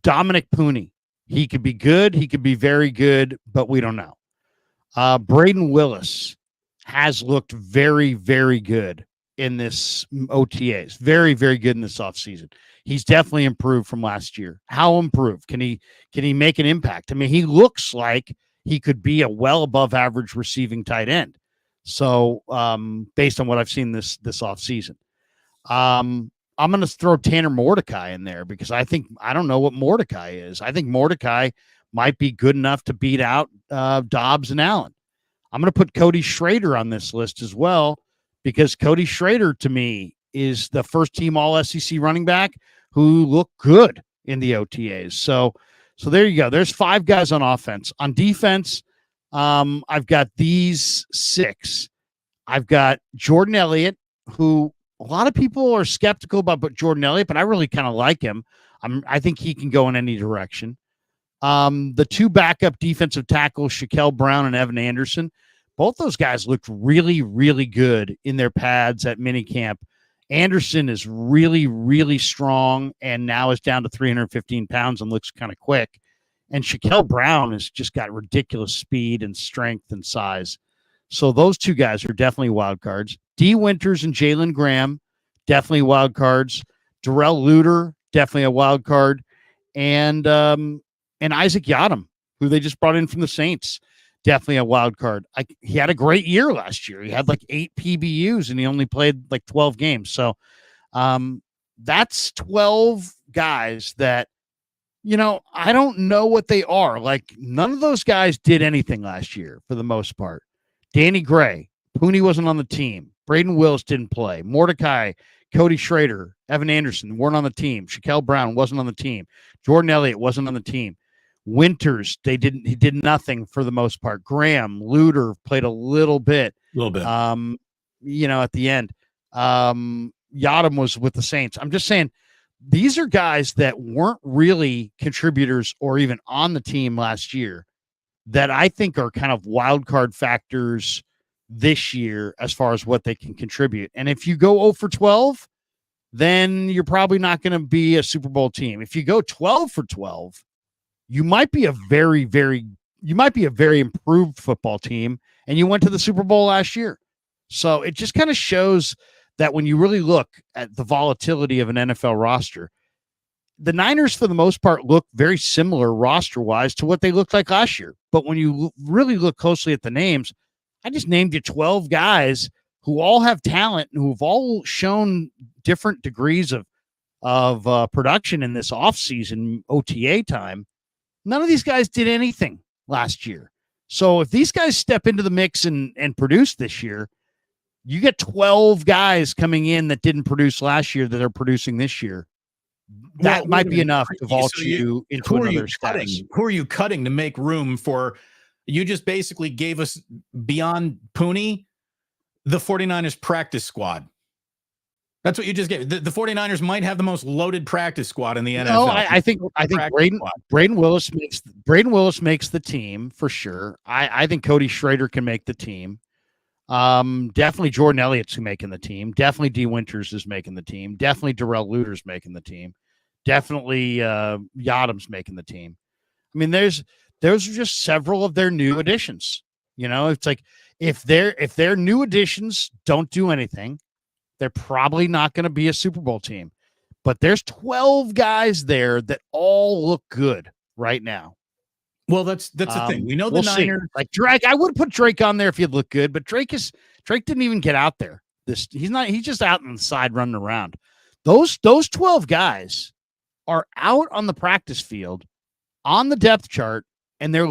Dominic Puni. He could be good. He could be very good, but we don't know. Braden Willis has looked very, very good in this OTAs. Very, very good in this offseason. He's definitely improved from last year. How improved? Can he make an impact? I mean, he looks like he could be a well above average receiving tight end. So based on what I've seen this offseason. I'm going to throw Tanner Mordecai in there because I don't know what Mordecai is. I think Mordecai might be good enough to beat out Dobbs and Allen. I'm going to put Cody Schrader on this list as well because Cody Schrader to me is the first team all SEC running back who looked good in the OTAs. So there you go. There's 5 guys on offense. On defense, I've got these 6. I've got Jordan Elliott, who a lot of people are skeptical about Jordan Elliott, but I really kind of like him. I think he can go in any direction. The 2 backup defensive tackles, Shaquille Brown and Evan Anderson, both those guys looked really, really good in their pads at minicamp. Anderson is really, really strong and now is down to 315 pounds and looks kind of quick. And Shaquille Brown has just got ridiculous speed and strength and size. So those 2 guys are definitely wild cards. D. Winters and Jalen Graham, definitely wild cards. Darrell Luter, definitely a wild card. And Isaac Yiadom, who they just brought in from the Saints, definitely a wild card. He had a great year last year. He had like 8 PBUs and he only played like 12 games. So that's 12 guys that, I don't know what they are. Like none of those guys did anything last year for the most part. Danny Gray, Puni wasn't on the team. Braden Willis didn't play. Mordecai, Cody Schrader, Evan Anderson weren't on the team. Shaquille Brown wasn't on the team. Jordan Elliott wasn't on the team. Winters, he did nothing for the most part. Graham, Luter played a little bit. At the end. Yiadom was with the Saints. I'm just saying these are guys that weren't really contributors or even on the team last year that I think are kind of wild card factors this year as far as what they can contribute. And if you go 0 for 12, then you're probably not going to be a Super Bowl team. If you go 12 for 12, you might be a very improved football team, and you went to the Super Bowl last year. So it just kind of shows that when you really look at the volatility of an NFL roster, the Niners, for the most part, look very similar roster-wise to what they looked like last year. But when you really look closely at the names, I just named you 12 guys who all have talent and who've all shown different degrees of production in this offseason OTA time. None of these guys did anything last year. So if these guys step into the mix and produce this year, you get 12 guys coming in that didn't produce last year that are producing this year. That might be enough to vault you into another status. Who are you cutting to make room for? You just basically gave us, beyond Purdy, the 49ers practice squad. That's what you just gave. The 49ers might have the most loaded practice squad in the NFL. No, I think Braden Willis makes the team for sure. I think Cody Schrader can make the team. Definitely Jordan Elliott's making the team. Definitely D. Winters is making the team. Definitely Darrell Luter's making the team. Definitely Yadam's making the team. I mean, those are just several of their new additions. You know, it's like if their new additions don't do anything, they're probably not going to be a Super Bowl team. But there's 12 guys there that all look good right now. Well, that's the thing. We know the Niners. See. Like Drake, I would have put Drake on there if he'd look good, but Drake didn't even get out there. He's just out on the side running around. Those 12 guys are out on the practice field on the depth chart, and they're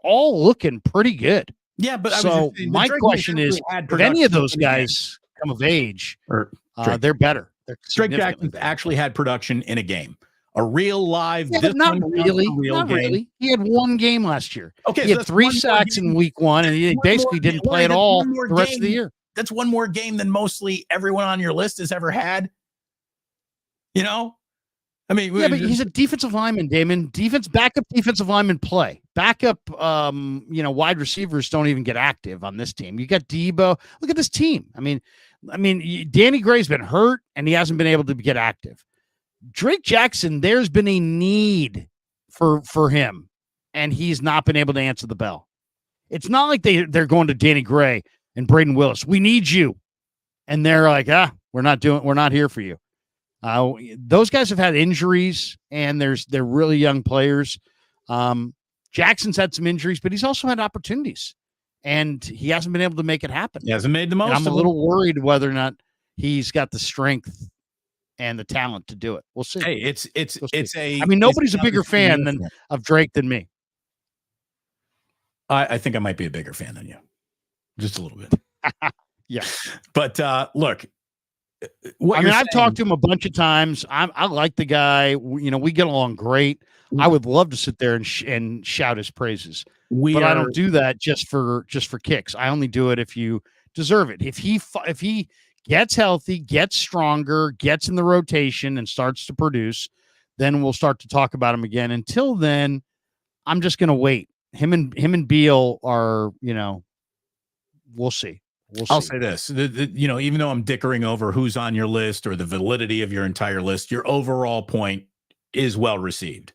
all looking pretty good. Yeah, but so my question is, if any of those guys come of age, they're better. Drake Jackson actually had production in a game. A real live, not really. He had one game last year. Okay, he had 3 sacks in week 1, and he basically didn't play at all the rest of the year. That's one more game than mostly everyone on your list has ever had. You know, I mean, but he's a defensive lineman, Damon. Backup defensive lineman play. Backup, wide receivers don't even get active on this team. You got Debo. Look at this team. I mean, Danny Gray's been hurt, and he hasn't been able to get active. Drake Jackson, there's been a need for him, and he's not been able to answer the bell. It's not like they're going to Danny Gray and Braden Willis. We need you. And they're like, we're not here for you. Those guys have had injuries, and they're really young players. Jackson's had some injuries, but he's also had opportunities, and he hasn't been able to make it happen. He hasn't made the most. And I'm a little worried whether or not he's got the strength and the talent to do it. We'll see. Hey, nobody's a bigger fan of Drake than me. I think I might be a bigger fan than you, just a little bit. Yeah, but look, I've talked to him a bunch of times. I like the guy. We get along great. I would love to sit there and shout his praises, but I don't do that just for kicks. I only do it if you deserve it. If he gets healthy, gets stronger, gets in the rotation, and starts to produce, then we'll start to talk about him again. Until then, I'm just going to wait. Him and Beal are, we'll see. I'll say this, even though I'm dickering over who's on your list or the validity of your entire list, your overall point is well received.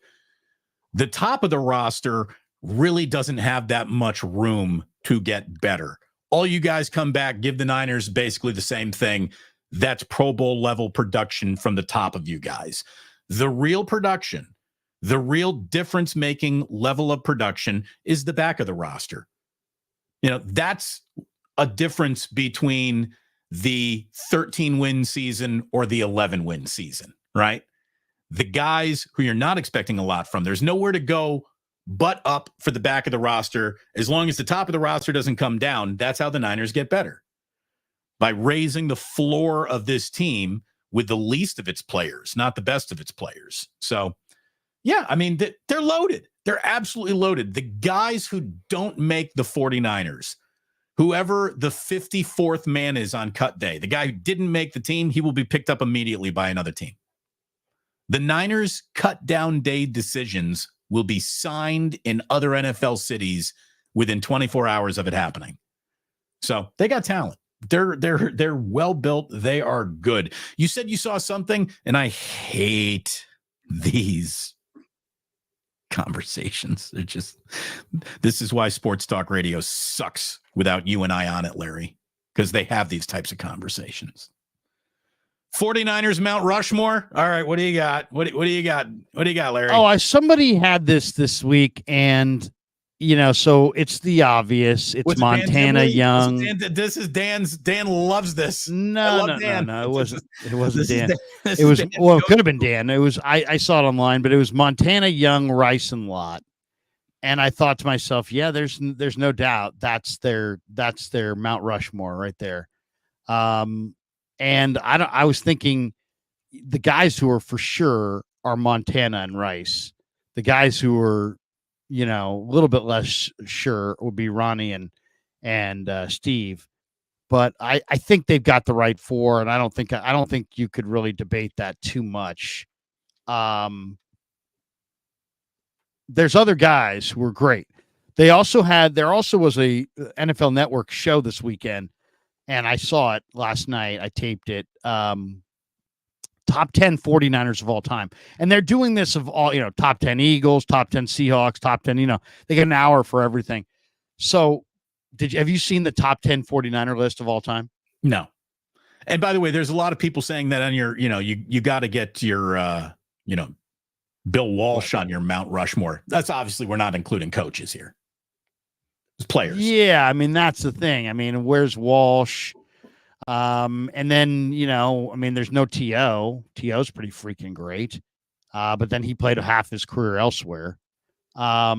The top of the roster really doesn't have that much room to get better. All you guys come back, give the Niners basically the same thing. That's Pro Bowl level production from the top of you guys. The real production, the real difference-making level of production is the back of the roster. That's a difference between the 13-win season or the 11-win season, right? The guys who you're not expecting a lot from, there's nowhere to go but up for the back of the roster. As long as the top of the roster doesn't come down, that's how the Niners get better. By raising the floor of this team with the least of its players, not the best of its players. So, yeah, I mean, they're loaded. They're absolutely loaded. The guys who don't make the 49ers, whoever the 54th man is on cut day, the guy who didn't make the team, he will be picked up immediately by another team. The Niners cut down day decisions will be signed in other NFL cities within 24 hours of it happening. So they got talent. They're well built. They are good. You said you saw something, and I hate these conversations. This is why sports talk radio sucks without you and I on it, Larry, because they have these types of conversations. 49ers Mount Rushmore. All right, what do you got? What do you got? What do you got, Larry? Oh, somebody had this week, and so it's the obvious. It's Montana Young. This is Dan's. Dan loves this. No. It wasn't. It wasn't Dan. It was Dan. It could have been Dan. It was. I saw it online, but it was Montana Young, Rice, and Lott. And I thought to myself, yeah, there's no doubt that's their Mount Rushmore right there. And I was thinking the guys who are for sure are Montana and Rice. The guys who are, a little bit less sure would be Ronnie and Steve. But I think they've got the right four, and I don't think you could really debate that too much. There's other guys who are great. There also was a NFL Network show this weekend, and I saw it last night. I taped it. Top 10 49ers of all time. And they're doing this of all, top 10 Eagles, top 10 Seahawks, top 10, they get an hour for everything. So have you seen the top 10 49er list of all time? No. And by the way, there's a lot of people saying that on your, you got to get your, Bill Walsh on your Mount Rushmore. That's obviously, we're not including coaches here. It's players. Yeah. I mean, that's the thing. I mean, where's Walsh? And then, there's no T.O. T.O.'s pretty freaking great. But then he played half his career elsewhere. I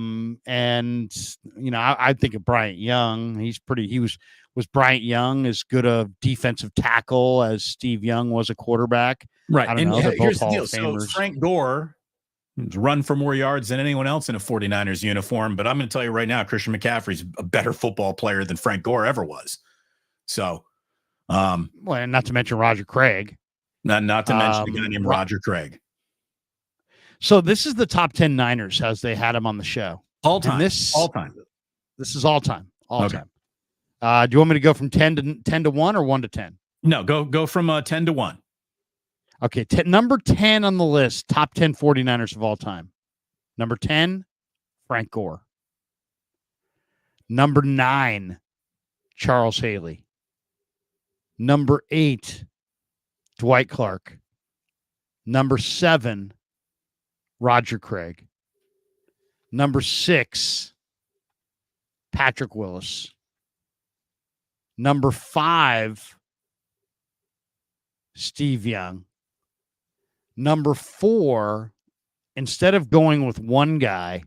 think of Bryant Young. Was Bryant Young as good a defensive tackle as Steve Young was a quarterback? Right. I don't know. They're both Hall of So Famers. Frank Gore run for more yards than anyone else in a 49ers uniform. But I'm going to tell you right now, Christian McCaffrey's a better football player than Frank Gore ever was. So, well, and not to mention Roger Craig. Not to mention a guy named Roger Craig. So this is the top 10 Niners as they had him on the show. All time. All time. This is all time. All time. Do you want me to go from 10 to 1 or 1 to 10? No, go from 10 to 1. Okay, number 10 on the list, top 10 49ers of all time. Number 10, Frank Gore. Number 9, Charles Haley. Number 8, Dwight Clark. Number 7, Roger Craig. Number 6, Patrick Willis. Number 5, Steve Young. Number 4, instead of going with one guy,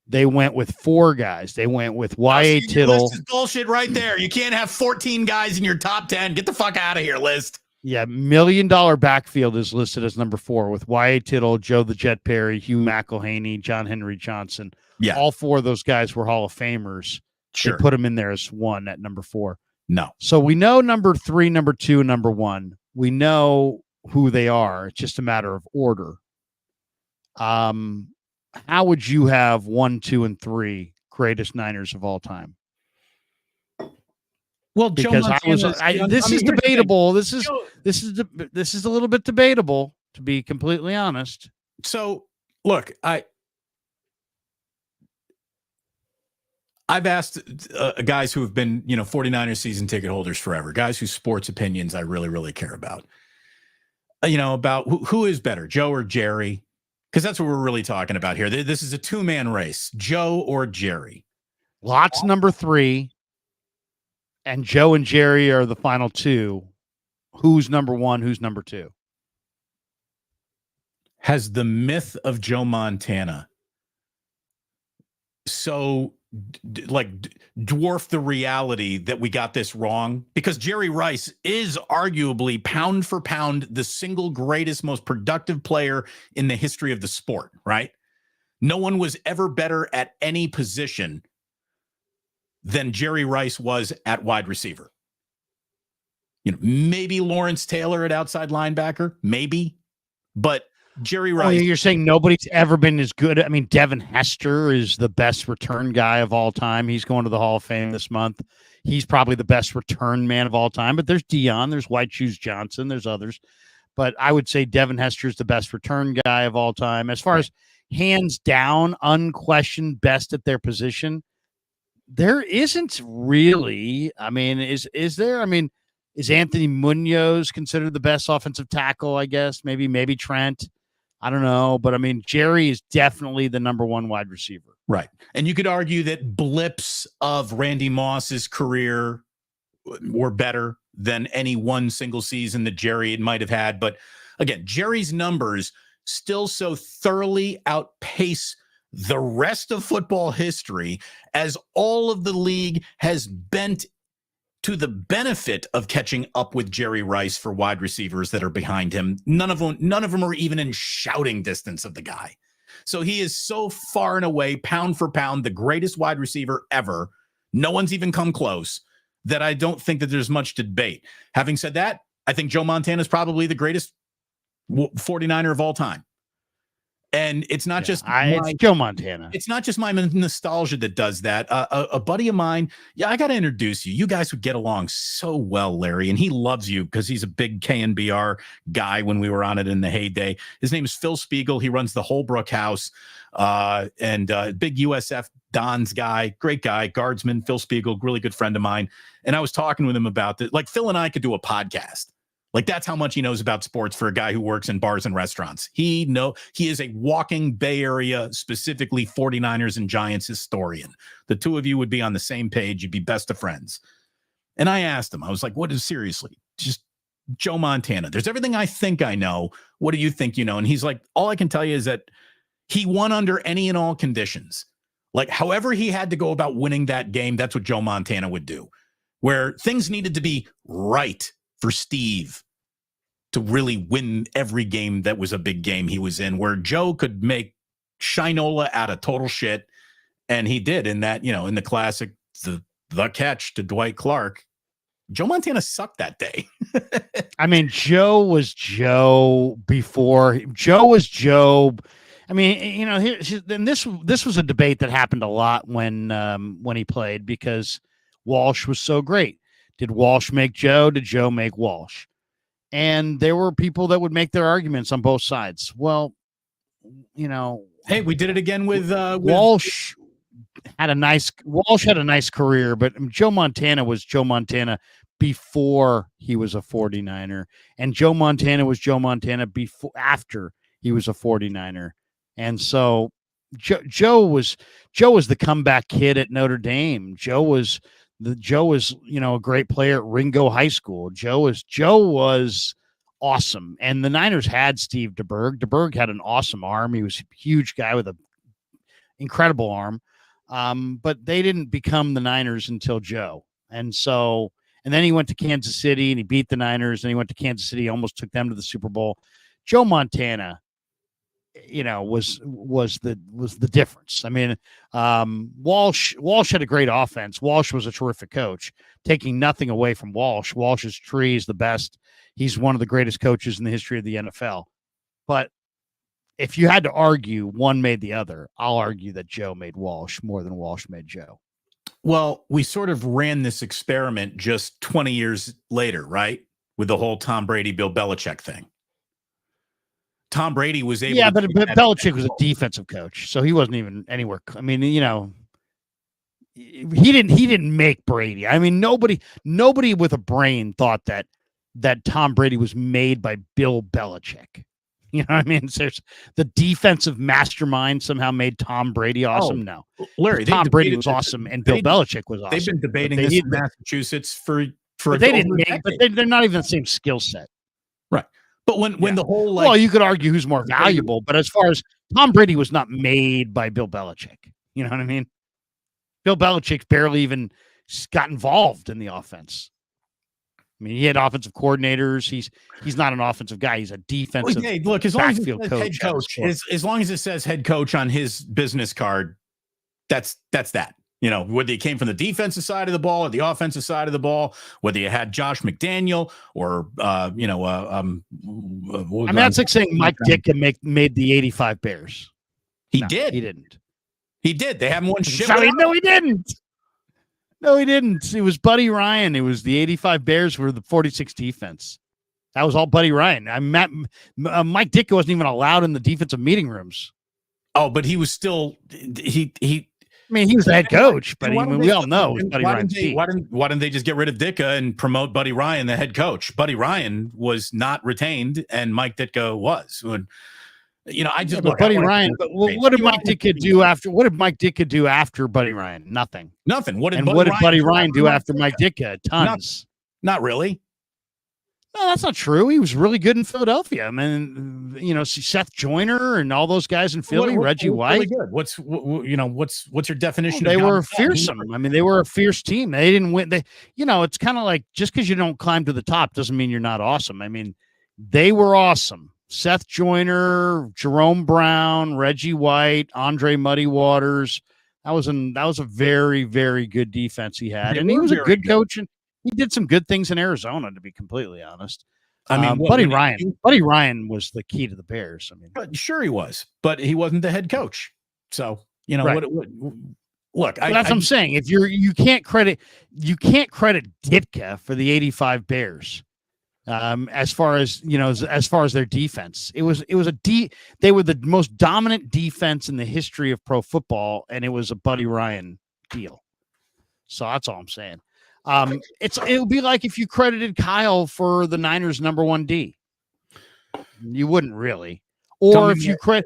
they went with 4 guys. They went with Y.A. Tittle. This is bullshit right there. You can't have 14 guys in your top 10. Get the fuck out of here, list. Yeah, $1 million backfield is listed as number 4 with Y.A. Tittle, Joe the Jet Perry, Hugh McElhaney, John Henry Johnson. Yeah. All 4 of those guys were Hall of Famers. Sure. They put them in there as 1 at number 4. No. So we know number 3, number 2, number 1. We know who they are. It's just a matter of order. How would you have 1, 2, and 3 greatest Niners of all time? Well, because this is debatable. This is a little bit debatable, to be completely honest. So look, I've asked guys who have been, 49ers season ticket holders forever, guys whose sports opinions I really, really care about. About who is better, Joe or Jerry? Because that's what we're really talking about here. This is a 2-man race, Joe or Jerry. Lott's number 3, and Joe and Jerry are the final 2. Who's number 1? Who's number 2? Has the myth of Joe Montana dwarf the reality that we got this wrong? Because Jerry Rice is arguably pound for pound the single greatest, most productive player in the history of the sport, right? No one was ever better at any position than Jerry Rice was at wide receiver. Maybe Lawrence Taylor at outside linebacker, maybe, but Jerry Rice. You're saying nobody's ever been as good. I mean, Devin Hester is the best return guy of all time. He's going to the Hall of Fame this month. He's probably the best return man of all time. But there's Dion, there's White Shoes Johnson, there's others. But I would say Devin Hester is the best return guy of all time. As far as hands down, unquestioned best at their position, there isn't really. I mean, is there? I mean, Is Anthony Munoz considered the best offensive tackle? I guess maybe Trent. I don't know, but I mean, Jerry is definitely the number one wide receiver. Right. And you could argue that blips of Randy Moss's career were better than any one single season that Jerry might have had. But again, Jerry's numbers still so thoroughly outpace the rest of football history as all of the league has bent to the benefit of catching up with Jerry Rice for wide receivers that are behind him. None of them are even in shouting distance of the guy. So he is so far and away, pound for pound, the greatest wide receiver ever. No one's even come close, that I don't think that there's much to debate. Having said that, I think Joe Montana is probably the greatest 49er of all time. And it's not it's Joe Montana. It's not just my nostalgia that does that. A buddy of mine, I got to introduce you. You guys would get along so well, Larry, and he loves you because he's a big KNBR guy when we were on it in the heyday. His name is Phil Spiegel. He runs the Holbrook House and big USF Dons guy, great guy, guardsman, Phil Spiegel, really good friend of mine. And I was talking with him about that. Like Phil and I could do a podcast. Like that's how much he knows about sports for a guy who works in bars and restaurants. He is a walking Bay Area, specifically 49ers and Giants historian. The two of you would be on the same page. You'd be best of friends. And I asked him, I was like, what is seriously just Joe Montana? There's everything I think I know. What do you think you know? And he's like, all I can tell you is that he won under any and all conditions. Like however he had to go about winning that game, that's what Joe Montana would do. Where things needed to be right for Steve to really win every game that was a big game he was in, where Joe could make Shinola out of total shit. And he did in that, in the classic, the catch to Dwight Clark. Joe Montana sucked that day. I mean, Joe was Joe before Joe was Joe. I mean, and this was a debate that happened a lot when he played because Walsh was so great. Did Walsh make Joe? Did Joe make Walsh? And there were people that would make their arguments on both sides. Well, hey, we did it again with Walsh had a nice career, but Joe Montana was Joe Montana before he was a 49er, and Joe Montana was Joe Montana after he was a 49er. And so Joe was the comeback kid at Notre Dame. Joe was a great player at Ringo High School. Joe was awesome. And the Niners had Steve DeBerg. DeBerg had an awesome arm. He was a huge guy with an incredible arm. But they didn't become the Niners until Joe. And then he went to Kansas City and he beat the Niners. And he went to Kansas City, almost took them to the Super Bowl. Joe Montana, was the difference. I mean, Walsh had a great offense. Walsh was a terrific coach, taking nothing away from Walsh. Walsh's tree is the best. He's one of the greatest coaches in the history of the NFL. But if you had to argue, one made the other. I'll argue that Joe made Walsh more than Walsh made Joe. Well, we sort of ran this experiment just 20 years later, right? With the whole Tom Brady, Bill Belichick thing. Tom Brady was able. Yeah, but Belichick was a defensive coach, so he wasn't even anywhere. I mean, he didn't make Brady. I mean, nobody with a brain thought that Tom Brady was made by Bill Belichick. You know what I mean? There's the defensive mastermind somehow made Tom Brady awesome. No, Larry, Tom Brady was awesome, and Bill Belichick was awesome. They've been debating this in Massachusetts for. They didn't make, but they're not even the same skill set. Right. But when the whole well, you could argue who's more valuable, but as far as Tom Brady was not made by Bill Belichick, you know what I mean? Bill Belichick barely even got involved in the offense. I mean, he had offensive coordinators. He's not an offensive guy. He's a defensive. Well, hey, look, as long as it says head coach, as long as it says head coach on his business card, that's that. Whether you came from the defensive side of the ball or the offensive side of the ball, whether you had Josh McDaniel or, that's like saying Mike Ditka made the 85 Bears. He did. He didn't. He did. They haven't won shit. No, he didn't. No, he didn't. It was Buddy Ryan. It was the 85 Bears were the 46 defense. That was all Buddy Ryan. Mike Ditka wasn't even allowed in the defensive meeting rooms. Oh, but he was still, I mean, he was the head coach, but we all know Buddy why Ryan's team. why didn't they just get rid of Ditka and promote Buddy Ryan, the head coach? Buddy Ryan was not retained, and Mike Ditka was. I just look. Buddy Ryan. But what did Mike Ditka do after? What did Mike Ditka do after Buddy Ryan? Nothing. Nothing. What did Buddy Ryan do after Mike Ditka? Tons. Not really. No, that's not true. He was really good in Philadelphia. I mean, Seth Joyner and all those guys in Philly, Reggie White. Really good. What's your definition? They were fearsome. I mean, they were a fierce team. They didn't win. It's kind of like just because you don't climb to the top doesn't mean you're not awesome. I mean, they were awesome. Seth Joyner, Jerome Brown, Reggie White, Andre Muddy Waters. That was a very, very good defense he had, and he was a good coach. And he did some good things in Arizona, to be completely honest. I mean, Buddy Ryan was the key to the Bears. I mean, sure he was, but he wasn't the head coach. So right. Look, that's what I'm saying. If you can't credit Ditka for the '85 Bears, as far as their defense, they were the most dominant defense in the history of pro football, and it was a Buddy Ryan deal. So that's all I'm saying. It would be like if you credited Kyle for the Niners' #1 D. You wouldn't really. Or if you credit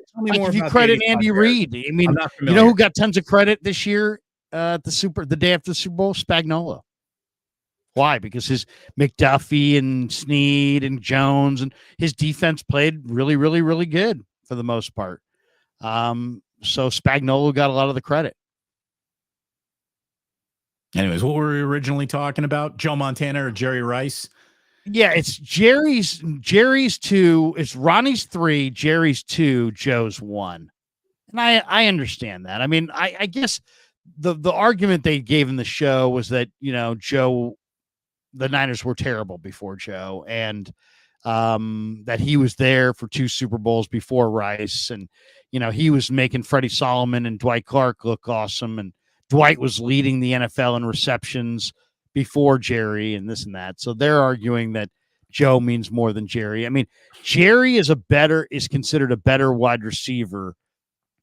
Andy Reid. I mean, you know who got tons of credit this year the day after the Super Bowl? Spagnuolo. Why? Because his McDuffie and Snead and Jones and his defense played really, really, really good for the most part. So Spagnuolo got a lot of the credit. Anyways, what were we originally talking about? Joe Montana or Jerry Rice? Yeah, it's Jerry's 2. It's Ronnie's 3, Jerry's 2, Joe's 1. And I understand that. I mean, I guess the argument they gave in the show was that, Joe, the Niners were terrible before Joe, and that he was there for 2 Super Bowls before Rice. And, he was making Freddie Solomon and Dwight Clark look awesome. And Dwight was leading the NFL in receptions before Jerry and this and that. So they're arguing that Joe means more than Jerry. I mean, Jerry is considered a better wide receiver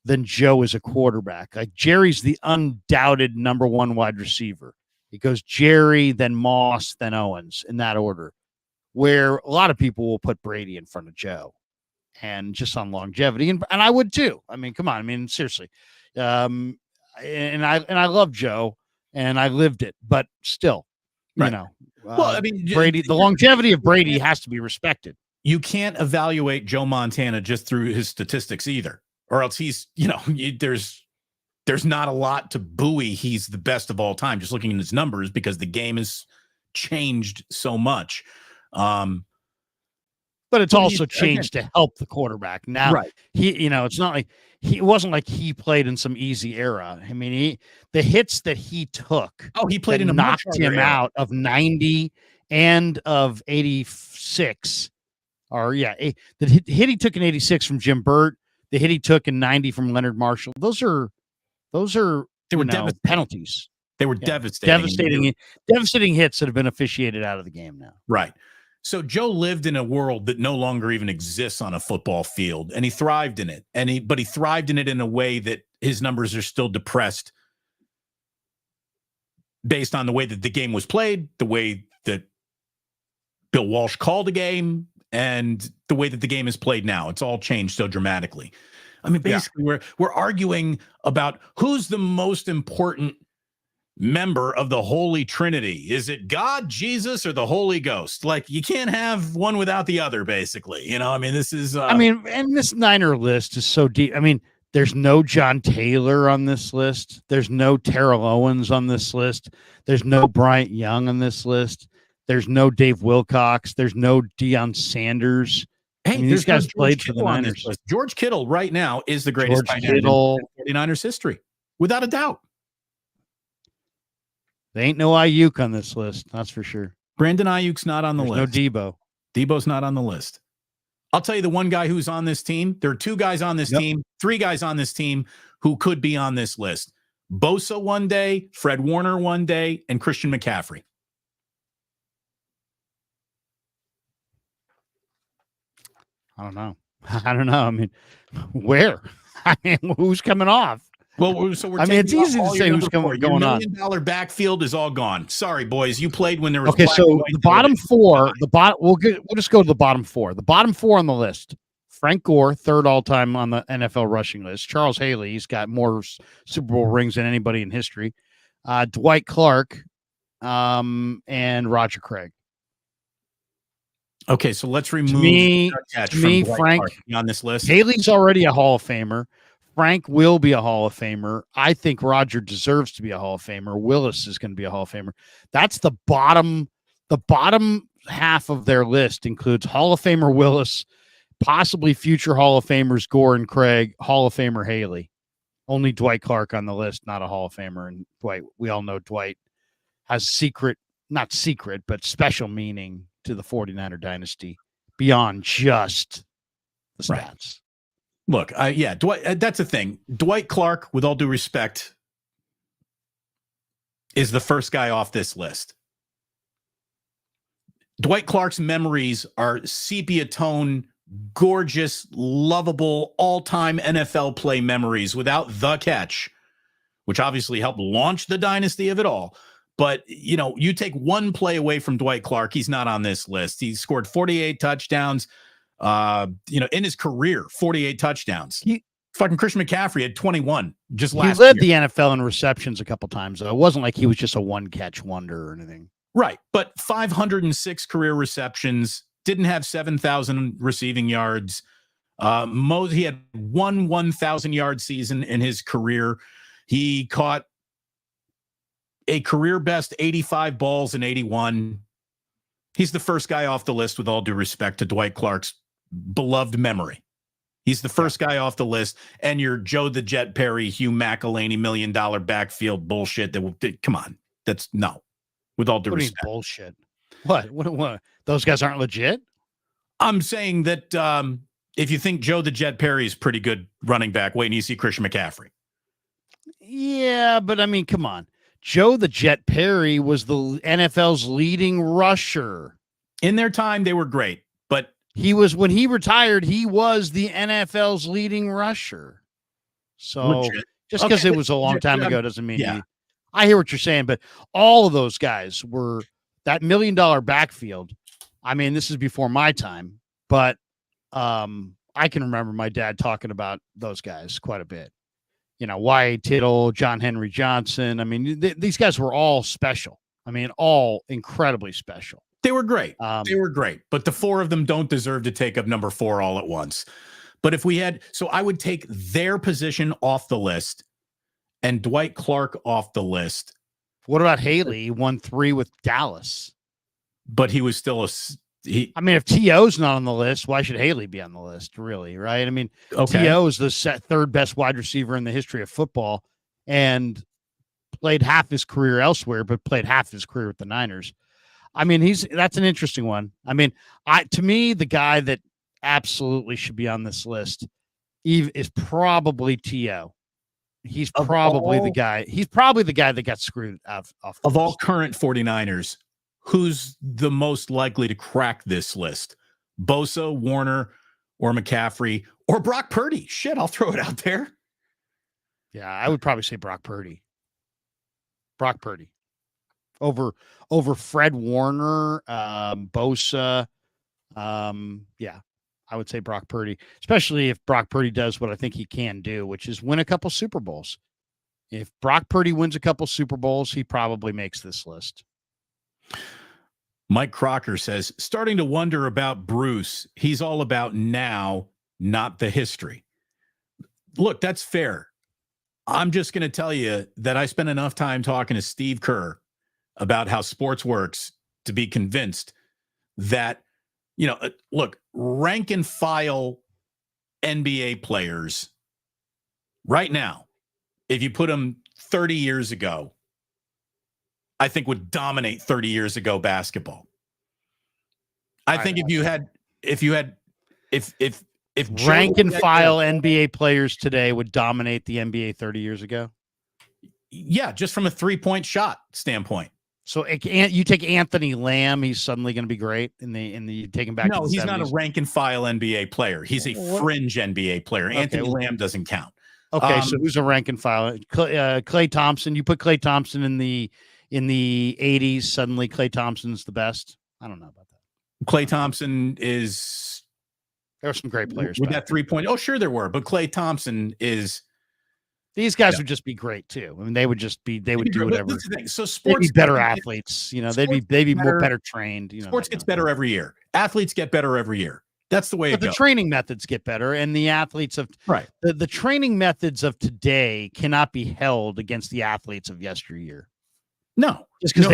than Joe is a quarterback. Like Jerry's the undoubted #1 wide receiver. It goes Jerry, then Moss, then Owens in that order, where a lot of people will put Brady in front of Joe and just on longevity. And I would too. I mean, come on. I mean, seriously. And I love Joe, and I lived it, but still, well, I mean, Brady, the longevity of Brady has to be respected. You can't evaluate Joe Montana just through his statistics either, or else he's, there's not a lot to buoy. He's the best of all time, just looking at his numbers, because the game has changed so much. But it's also changed to help the quarterback. Now, right. It's not like it wasn't like he played in some easy era. I mean, the hits that he took, he played in a knocked him out of 90 and of 86. The hit he took in 86 from Jim Burt, the hit he took in 90 from Leonard Marshall. Those are penalties. They were devastating hits that have been officiated out of the game now. Right. So Joe lived in a world that no longer even exists on a football field, and he thrived in it. But he thrived in it in a way that his numbers are still depressed based on the way that the game was played, the way that Bill Walsh called a game, and the way that the game is played now. It's all changed so dramatically. I mean, basically, we're arguing about who's the most important member of the Holy Trinity. Is it God, Jesus, or the Holy Ghost? Like, you can't have one without the other, basically. I mean, this is and this Niner list is so deep. I mean, there's no John Taylor on this list. There's no Terrell Owens on this list. There's no Bryant Young on this list. There's no Dave Wilcox. There's no Deion Sanders. Hey, these guys played for the Niners. George Kittle right now is the greatest tight end in 49ers history, without a doubt. There ain't no Aiyuk on this list, that's for sure. Brandon Aiyuk's not on the list. No Debo. Debo's not on the list. I'll tell you the one guy who's on this team. There are 2 guys on this team, 3 guys on this team who could be on this list. Bosa one day, Fred Warner one day, and Christian McCaffrey. I don't know. I mean, where? I mean, who's coming off? Well, so we're I mean, it's taking off easy to all say your who's number four. Your going on. $1 million backfield is all gone. Sorry, boys. You played when there was Okay, black and so white the bottom television. four, we'll just go to the bottom four. The bottom four on the list: Frank Gore, third all time on the NFL rushing list. Charles Haley, he's got more Super Bowl rings than anybody in history. Dwight Clark, and Roger Craig. Okay, so let's remove To me, Frank on this list. Haley's already a Hall of Famer. Frank will be a Hall of Famer. I think Roger deserves to be a Hall of Famer. Willis is going to be a Hall of Famer. That's the bottom. The bottom half of their list includes Hall of Famer Willis, possibly future Hall of Famers Gore and Craig, Hall of Famer Haley. Only Dwight Clark on the list, not a Hall of Famer. And Dwight, we all know Dwight has not secret, but special meaning to the 49er dynasty beyond just the stats. Right. Look, Dwight, that's the thing. Dwight Clark, with all due respect, is the first guy off this list. Dwight Clark's memories are sepia tone, gorgeous, lovable, all-time NFL play memories without the catch, which obviously helped launch the dynasty of it all. But, you take one play away from Dwight Clark, he's not on this list. He scored 48 touchdowns, in his career, 48 touchdowns. Fucking Christian McCaffrey had 21 just last year. He led the NFL in receptions a couple times, though. It wasn't like he was just a one-catch wonder or anything. Right, but 506 career receptions, didn't have 7,000 receiving yards. He had one 1,000-yard season in his career. He caught a career best 85 balls in 81. He's the first guy off the list, with all due respect to Dwight Clark's beloved memory. He's the first guy off the list, and your Joe the Jet Perry, Hugh McElhaney $1 million backfield bullshit. Come on, that's no. With all due respect, bullshit. What? Those guys aren't legit. I'm saying that if you think Joe the Jet Perry is pretty good running back, wait until you see Christian McCaffrey. Yeah, but I mean, come on. Joe the Jet Perry was the NFL's leading rusher. In their time, they were great, but when he retired, he was the NFL's leading rusher. So just because it was a long time ago doesn't mean I hear what you're saying, but all of those guys were that $1 million backfield. I mean, this is before my time, but I can remember my dad talking about those guys quite a bit. Wyatt Tittle, John Henry Johnson. I mean, these guys were all special. I mean, all incredibly special. They were great. But the four of them don't deserve to take up number 4 all at once. But if we had, so I would take their position off the list and Dwight Clark off the list. What about Haley? He won 3 with Dallas. But he was still I mean, if T.O.'s not on the list, why should Haley be on the list, really, right? I mean, T.O. is the third best wide receiver in the history of football and played half his career elsewhere, but played half his career with the Niners. I mean, that's an interesting one. I mean, to me, the guy that absolutely should be on this list is probably T.O. He's probably the guy. He's probably the guy that got screwed off of all current 49ers. Who's the most likely to crack this list? Bosa, Warner, or McCaffrey, or Brock Purdy? Shit, I'll throw it out there. Yeah, I would probably say Brock Purdy. Over Fred Warner, Bosa. Yeah, I would say Brock Purdy, especially if Brock Purdy does what I think he can do, which is win a couple Super Bowls. If Brock Purdy wins a couple Super Bowls, he probably makes this list. Mike Crocker says, starting to wonder about Bruce. He's all about now, not the history. Look, that's fair. I'm just going to tell you that I spent enough time talking to Steve Kerr about how sports works to be convinced that, look, rank and file NBA players right now, if you put them 30 years ago, I think would dominate 30 years ago basketball. I think if rank and file NBA players today would dominate the NBA 30 years ago. Yeah, just from a 3-point shot standpoint. So you take Anthony Lamb, he's suddenly going to be great in the take him back. No, to the he's 70s. not a rank and file NBA player. He's a fringe NBA player. Okay, Anthony Lamb doesn't count. Okay, so who's a rank and file? Klay Thompson. You put Klay Thompson in the 80s. Suddenly, Klay Thompson's the best. I don't know about that. Klay Thompson is. There were some great players with that 3-point. Oh, sure there were, but Klay Thompson is. These guys would just be great too. I mean, they would just be. They would do whatever. So sports, they'd be better athletes. You know, they'd be more better trained. You know, sports gets better every year. Athletes get better every year. That's the way it goes. The training methods get better, and the athletes of the training methods of today cannot be held against the athletes of yesteryear. No, just because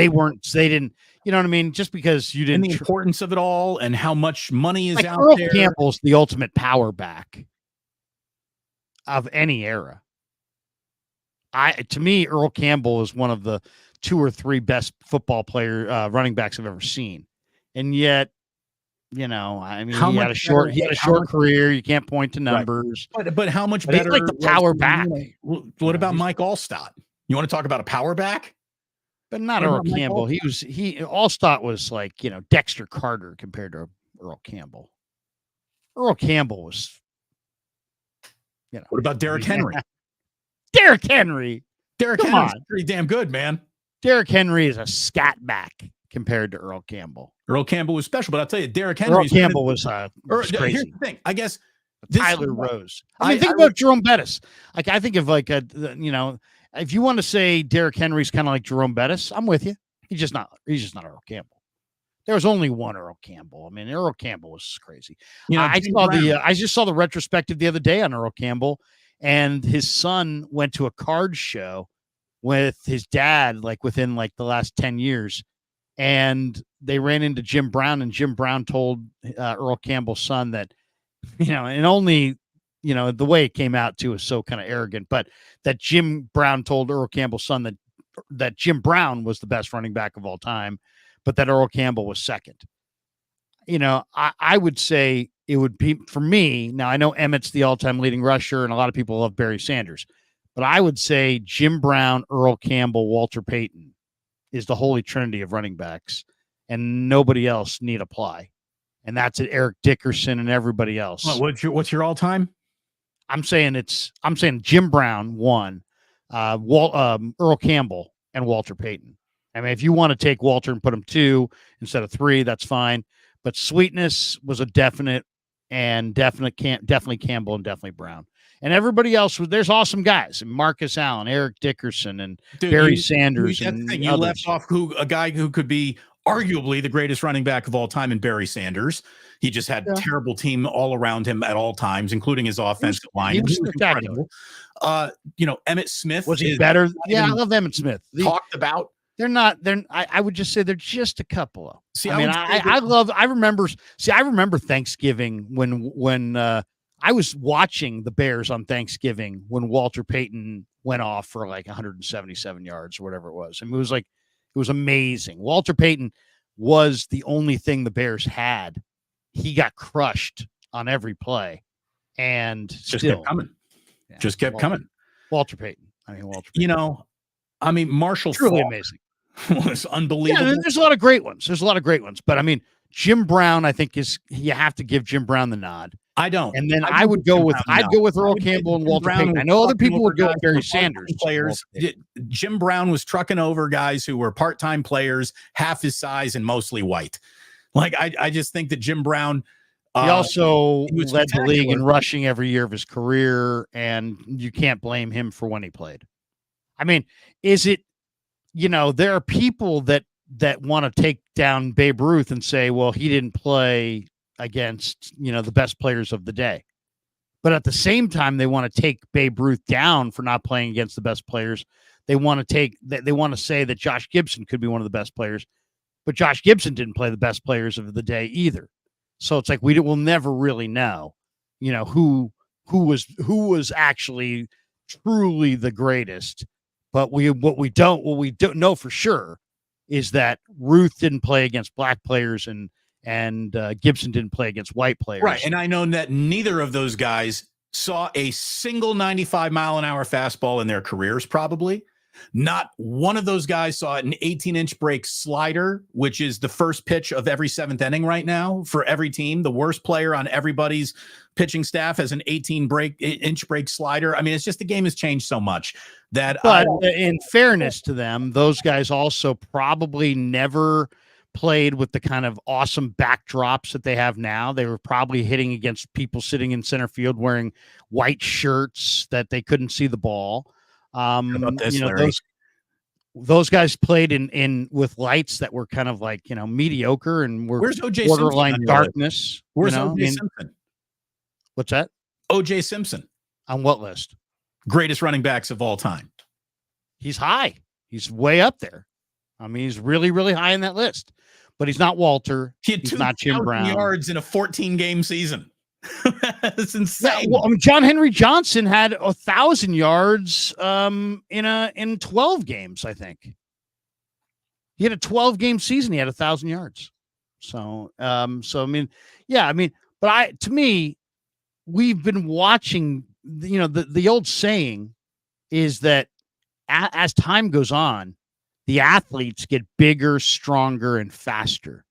they didn't. You know what I mean? Just because you didn't. And the importance of it all, and how much money is out Earl there. Campbell's the ultimate power back of any era. To me, Earl Campbell is one of the 2 or 3 best football running backs I've ever seen, and yet, you know, I mean, he had a short career. You can't point to numbers, but how much better? Like the power back. What about Mike Allstott? You want to talk about a power back? But not Earl Campbell. Allstott was like, you know, Dexter Carter compared to Earl Campbell. Earl Campbell was, you know. What about Derrick Henry? Derrick Henry's pretty damn good, man. Derrick Henry is a scat back compared to Earl Campbell. Earl Campbell was special, but I'll tell you, Derrick Henry. Earl Campbell was crazy. Here's the thing. I guess Tyler Rose. I mean, think about Jerome Bettis. Like, I think of like you know, if you want to say Derrick Henry's kind of like Jerome Bettis, I'm with you. He's just not Earl Campbell. There was only one Earl Campbell. I mean, Earl Campbell was crazy. You know, I just saw the retrospective the other day on Earl Campbell, and his son went to a card show with his dad, like within like the last 10 years. And they ran into Jim Brown, and Jim Brown told Earl Campbell's son that, you know, and only, you know, the way it came out too is so kind of arrogant, but that Jim Brown told Earl Campbell's son that Jim Brown was the best running back of all time, but that Earl Campbell was second. You know, I would say it would be, for me, now I know Emmett's the all-time leading rusher, and a lot of people love Barry Sanders, but I would say Jim Brown, Earl Campbell, Walter Payton is the holy trinity of running backs, and nobody else need apply. And that's it, Eric Dickerson and everybody else. What's your all-time? I'm saying Jim Brown, 1, Earl Campbell, and Walter Payton. I mean, if you want to take Walter and put him 2 instead of 3, that's fine. But sweetness was a definite, and definitely Campbell and definitely Brown. And everybody else, there's awesome guys. Marcus Allen, Eric Dickerson, and Barry Sanders. You left off a guy who could be arguably the greatest running back of all time in Barry Sanders. He just had a terrible team all around him at all times, including his offensive line. He was incredible. You know, Emmitt Smith. Was he better? Yeah, I love Emmitt Smith. Talked about. I would just say they're just a couple of. I remember Thanksgiving when I was watching the Bears on Thanksgiving when Walter Payton went off for like 177 yards or whatever it was. I mean, it was amazing. Walter Payton was the only thing the Bears had. He got crushed on every play, and just kept coming. Yeah, just kept coming. Walter Payton. You know, Marshall truly amazing. Was unbelievable. Yeah, there's a lot of great ones. But I mean, Jim Brown, I think you have to give Jim Brown the nod. I don't. And then I'd go with Earl Campbell and Walter Payton. I know other people would go with Barry Sanders. Players. Jim Brown was trucking over guys who were part-time players, half his size and mostly white. Like, I just think that Jim Brown. He also led the league in rushing every year of his career, and you can't blame him for when he played. I mean, there are people that want to take down Babe Ruth and say, well, he didn't play against, the best players of the day. But at the same time, they want to take Babe Ruth down for not playing against the best players. They want to say that Josh Gibson could be one of the best players, but Josh Gibson didn't play the best players of the day either. So it's like we'll never really know, who was actually truly the greatest. But what we don't know for sure is that Ruth didn't play against black players and Gibson didn't play against white players. Right. And I know that neither of those guys saw a single 95-mile-an-hour fastball in their careers, probably. Not one of those guys saw an 18-inch break slider, which is the first pitch of every seventh inning right now for every team. The worst player on everybody's pitching staff has an 18-inch break slider. I mean, it's just the game has changed so much that. But in fairness to them, those guys also probably never played with the kind of awesome backdrops that they have now. They were probably hitting against people sitting in center field wearing white shirts that they couldn't see the ball. Those guys played in with lights that were kind of like, mediocre and were borderline darkness. Where's O.J. Simpson? What's that? O.J. Simpson. On what list? Greatest running backs of all time. He's high. He's way up there. I mean, he's really, really high in that list. But he's not Walter. He's not Jim Brown. Yards in a 14-game season. That's insane. Yeah, well, John Henry Johnson had 1,000 yards in 12 games, I think. He had a 12-game season. He had 1,000 yards. So I mean, but to me, we've been watching. The old saying is that as time goes on, the athletes get bigger, stronger, and faster.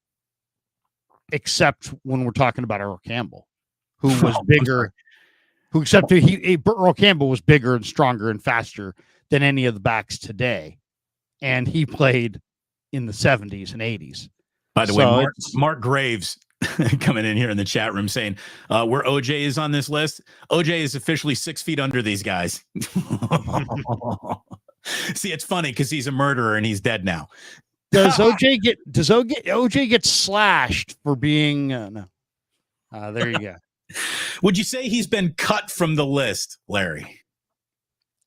Except when we're talking about Earl Campbell, who was bigger, Earl Campbell was bigger and stronger and faster than any of the backs today. And he played in the 70s and 80s. By the way, Mark Graves coming in here in the chat room saying where OJ is on this list. OJ is officially 6 feet under these guys. See, it's funny because he's a murderer and he's dead now. Does OJ get slashed for being no? There you go. Would you say he's been cut from the list, Larry?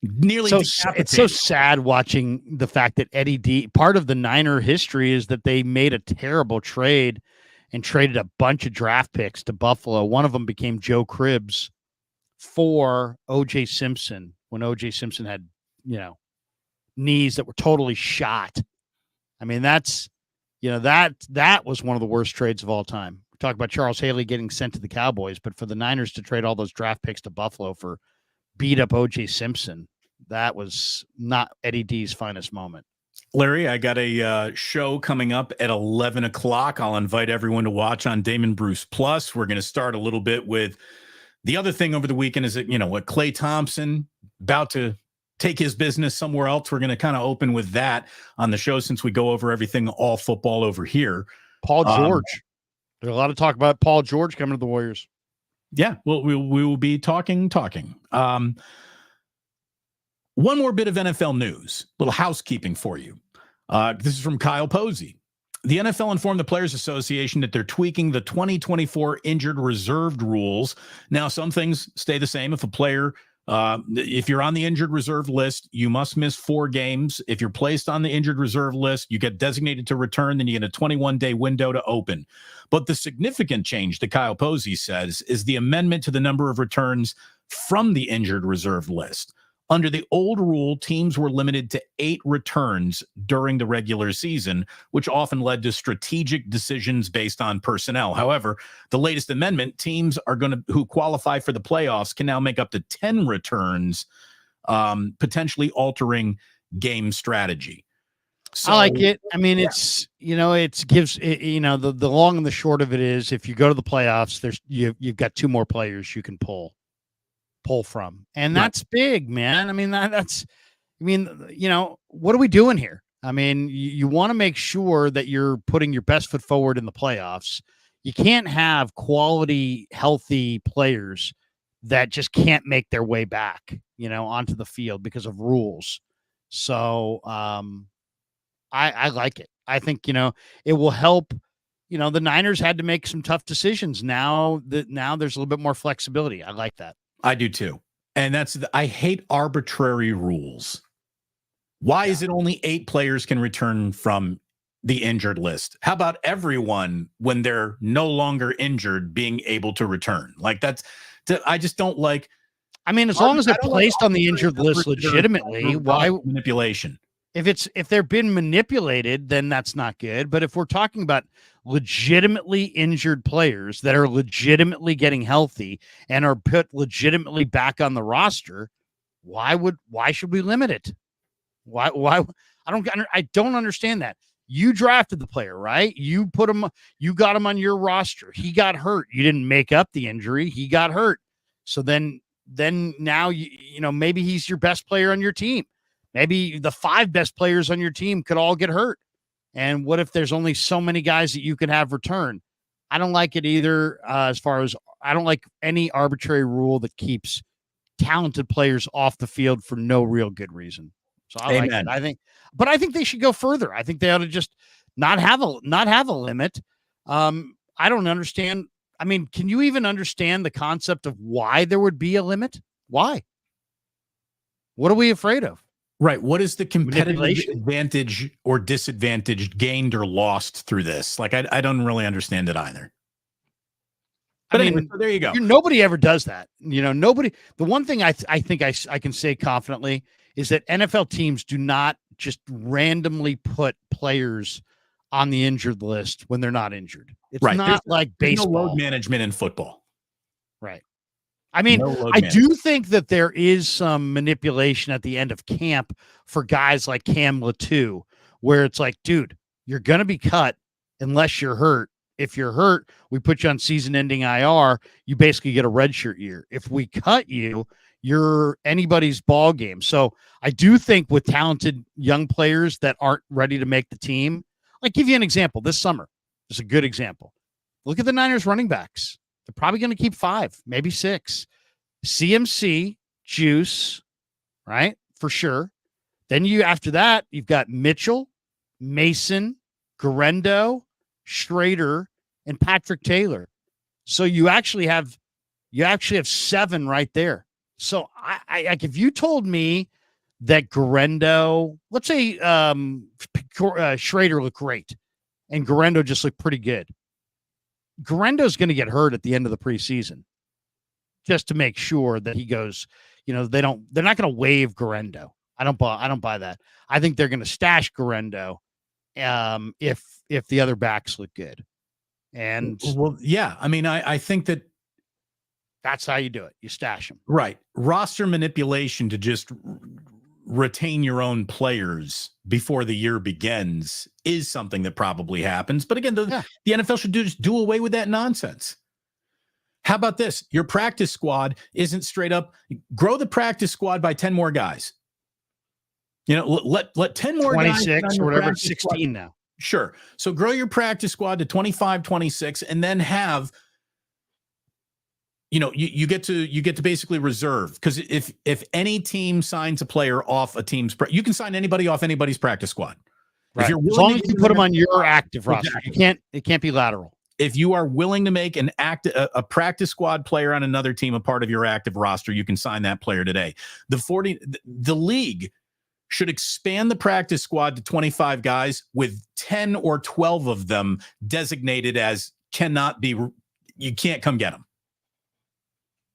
Nearly. It's so sad watching the fact that Eddie D. Part of the Niner history is that they made a terrible trade and traded a bunch of draft picks to Buffalo. One of them became Joe Cribbs for O.J. Simpson when O.J. Simpson had knees that were totally shot. I mean, that was one of the worst trades of all time. We talk about Charles Haley getting sent to the Cowboys, but for the Niners to trade all those draft picks to Buffalo for beat up O.J. Simpson, that was not Eddie D's finest moment. Larry, I got a show coming up at 11 o'clock. I'll invite everyone to watch on Damon Bruce Plus. We're going to start a little bit with the other thing over the weekend is that, what Klay Thompson about to take his business somewhere else. We're going to kind of open with that on the show since we go over everything all football over here. Paul George. There's a lot of talk about Paul George coming to the Warriors. Yeah, well, we will be talking. One more bit of NFL news, little housekeeping for you. This is from Kyle Posey. The NFL informed the Players Association that they're tweaking the 2024 injured reserved rules. Now, some things stay the same. If a player if you're on the injured reserve list, you must miss 4 games. If you're placed on the injured reserve list, you get designated to return, then you get a 21-day window to open. But the significant change that Kyle Posey says is the amendment to the number of returns from the injured reserve list. Under the old rule, teams were limited to 8 returns during the regular season, which often led to strategic decisions based on personnel. However, the latest amendment, teams who qualify for the playoffs can now make up to 10 returns, potentially altering game strategy. So, I like it. I mean, it's it gives the long and the short of it is if you go to the playoffs, you've got 2 more players you can pull from, and that's big, man. I mean, what are we doing here? I mean, you want to make sure that you're putting your best foot forward in the playoffs. You can't have quality, healthy players that just can't make their way back, onto the field because of rules. So, I like it. I think, it will help. The Niners had to make some tough decisions. Now there's a little bit more flexibility. I like that. I do too. And I hate arbitrary rules. Why is it only 8 players can return from the injured list? How about everyone, when they're no longer injured, being able to return? Like I just don't like. I mean, as long as they're placed on the injured list legitimately, why manipulation? If they're been manipulated, then that's not good. But if we're talking about legitimately injured players that are legitimately getting healthy and are put legitimately back on the roster, why should we limit it? Why? I don't understand that. You drafted the player, right? You got him on your roster. He got hurt. You didn't make up the injury. He got hurt. So then now maybe he's your best player on your team. Maybe the 5 best players on your team could all get hurt. And what if there's only so many guys that you can have return? I don't like it either. As far as I don't like any arbitrary rule that keeps talented players off the field for no real good reason. So I like it. I think they should go further. I think they ought to just not have a limit. I don't understand. I mean, can you even understand the concept of why there would be a limit? Why? What are we afraid of? Right. What is the competitive advantage or disadvantage gained or lost through this? Like, I don't really understand it either. But anyway, so there you go. Nobody ever does that. Nobody. The one thing I think I can say confidently is that NFL teams do not just randomly put players on the injured list when they're not injured. It's right. Not like baseball. No load management in football. Right. I mean, I do think that there is some manipulation at the end of camp for guys like Cam Latu, where it's like, dude, you're going to be cut unless you're hurt. If you're hurt, we put you on season-ending IR. You basically get a redshirt year. If we cut you, you're anybody's ball game. So I do think with talented young players that aren't ready to make the team, I'll give you an example. This summer is a good example. Look at the Niners running backs. They're probably going to keep 5, maybe 6. CMC, Juice, right? For sure. Then after that, you've got Mitchell, Mason, Garendo, Schrader, and Patrick Taylor. So you actually have 7 right there. So I like if you told me that Garendo, let's say Schrader looked great and Garendo just looked pretty good. Garendo's going to get hurt at the end of the preseason just to make sure that he goes, they're not going to waive Garendo. I don't buy that. I think they're going to stash Garendo if the other backs look good. And well, yeah, I mean, I think that's how you do it. You stash them. Right. Roster manipulation to just retain your own players before the year begins is something that probably happens. But again, the NFL should just do away with that nonsense. How about this? Your practice squad isn't straight up. Grow the practice squad by 10 more guys. Let 10 more 26 or whatever, 16 squad. Now. Sure. So grow your practice squad to 25, 26, and then have you get to basically reserve, because if any team signs a player off a team's you can sign anybody off anybody's practice squad. Right. If you're as long as you put them on your active roster, it can't be lateral. If you are willing to make a practice squad player on another team a part of your active roster, you can sign that player today. The league should expand the practice squad to 25 guys with 10 or 12 of them designated as you can't come get them.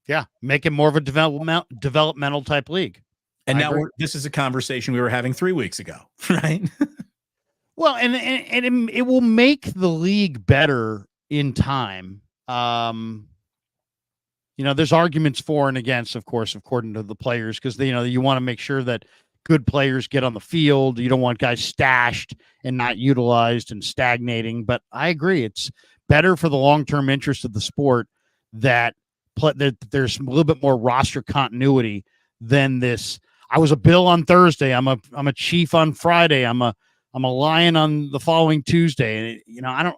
Yeah, make it more of a developmental type league. And now this is a conversation we were having 3 weeks ago, right? Well, and it will make the league better in time. There's arguments for and against, of course, according to the players, because you want to make sure that good players get on the field. You don't want guys stashed and not utilized and stagnating. But I agree, it's better for the long-term interest of the sport that there's a little bit more roster continuity than this. I was a Bill on Thursday. I'm a Chief on Friday. I'm a Lion on the following Tuesday. I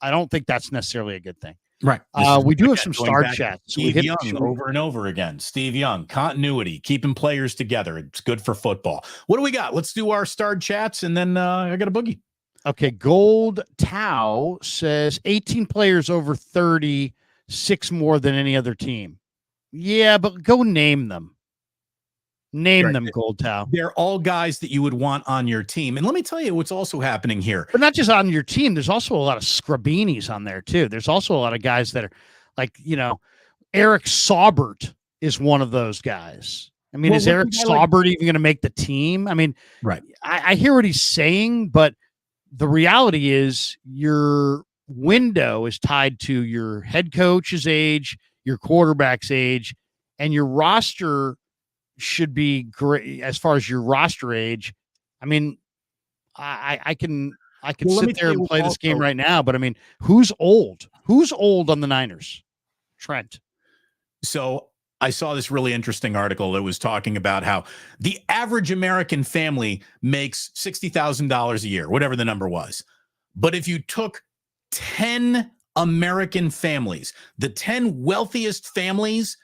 don't think that's necessarily a good thing. Right. We do have some star chats. Steve Young over and over again. Steve Young, continuity, keeping players together. It's good for football. What do we got? Let's do our starred chats, and then I got a boogie. Okay. Gold Tau says 18 players over 30, 6 more than any other team. Yeah, but go name them. Name them, Gold Tau. They're all guys that you would want on your team. And let me tell you what's also happening here. But not just on your team. There's also a lot of scrubbinis on there, too. There's also a lot of guys that are like, Eric Saubert is one of those guys. I mean, is Eric Saubert even going to make the team? I mean, right. I hear what he's saying, but the reality is your window is tied to your head coach's age, your quarterback's age, and your roster should be great as far as your roster age. I mean, I can Well, let me sit tell there you and what play this game also- right now, but I mean, who's old? Who's old on the Niners? Trent. So I saw this really interesting article that was talking about how the average American family makes $60,000 a year, whatever the number was. But if you took 10 American families, the 10 wealthiest families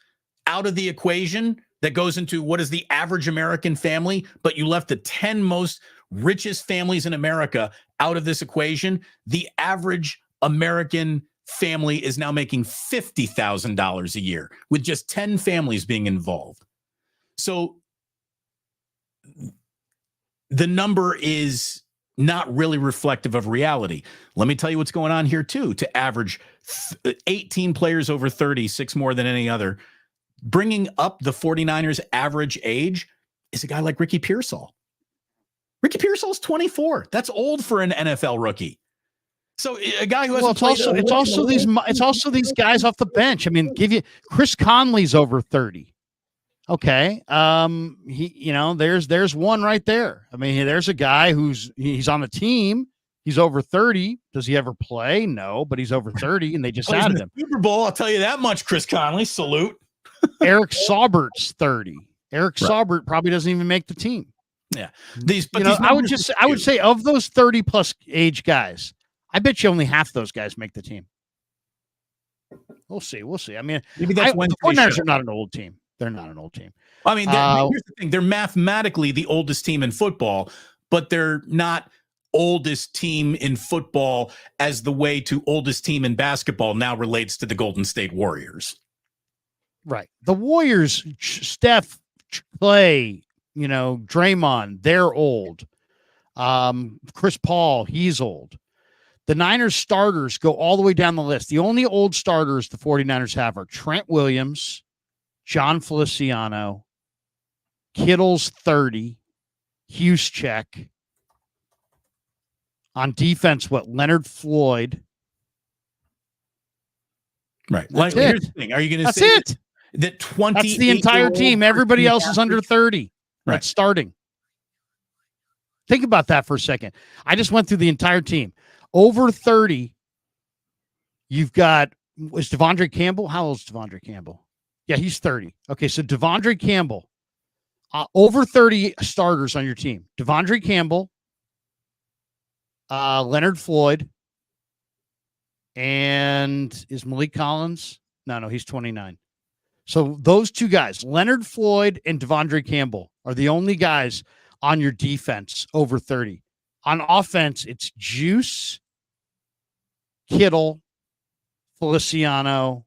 out of the equation, that goes into what is the average American family, but you left the 10 most richest families in America out of this equation, the average American family is now making $50,000 a year with just 10 families being involved. So the number is not really reflective of reality. Let me tell you what's going on here too. To average 18 players over 30, 6 more than any other, bringing up the 49ers average age is a guy like Ricky Pearsall. Ricky Pearsall's 24. That's old for an NFL rookie. So a guy who hasn't it's also these guys off the bench. I mean, give you Chris Conley's over 30. Okay. There's one right there. I mean, there's a guy he's on the team. He's over 30. Does he ever play? No, but he's over 30 and they just added him. Super Bowl, I'll tell you that much, Chris Conley. Salute. Eric Saubert's 30. Eric Saubert probably doesn't even make the team. Yeah. I would say of those 30 plus age guys, I bet you only half those guys make the team. We'll see. I mean, maybe the 49ers are not an old team. They're not an old team. I mean, here's the thing. They're mathematically the oldest team in football, but they're not oldest team in football as the way to oldest team in basketball now relates to the Golden State Warriors. Right. The Warriors, Steph, Clay, Draymond, they're old. Chris Paul, he's old. The Niners starters go all the way down the list. The only old starters the 49ers have are Trent Williams, John Feliciano, Kittle's 30, Juszczyk. On defense, Leonard Floyd. Right. Here's the thing. Are you going to say that 20? That's the entire team. Everybody else is under 30. Right. That's starting. Think about that for a second. I just went through the entire team. Over 30, you've got, is Devondre Campbell? How old is Devondre Campbell? Yeah, he's 30. Okay, so Devondre Campbell, over 30 starters on your team. Devondre Campbell, Leonard Floyd, and is Malik Collins? No, he's 29. So those two guys, Leonard Floyd and Devondre Campbell, are the only guys on your defense over 30. On offense, it's Juice, Kittle, Feliciano,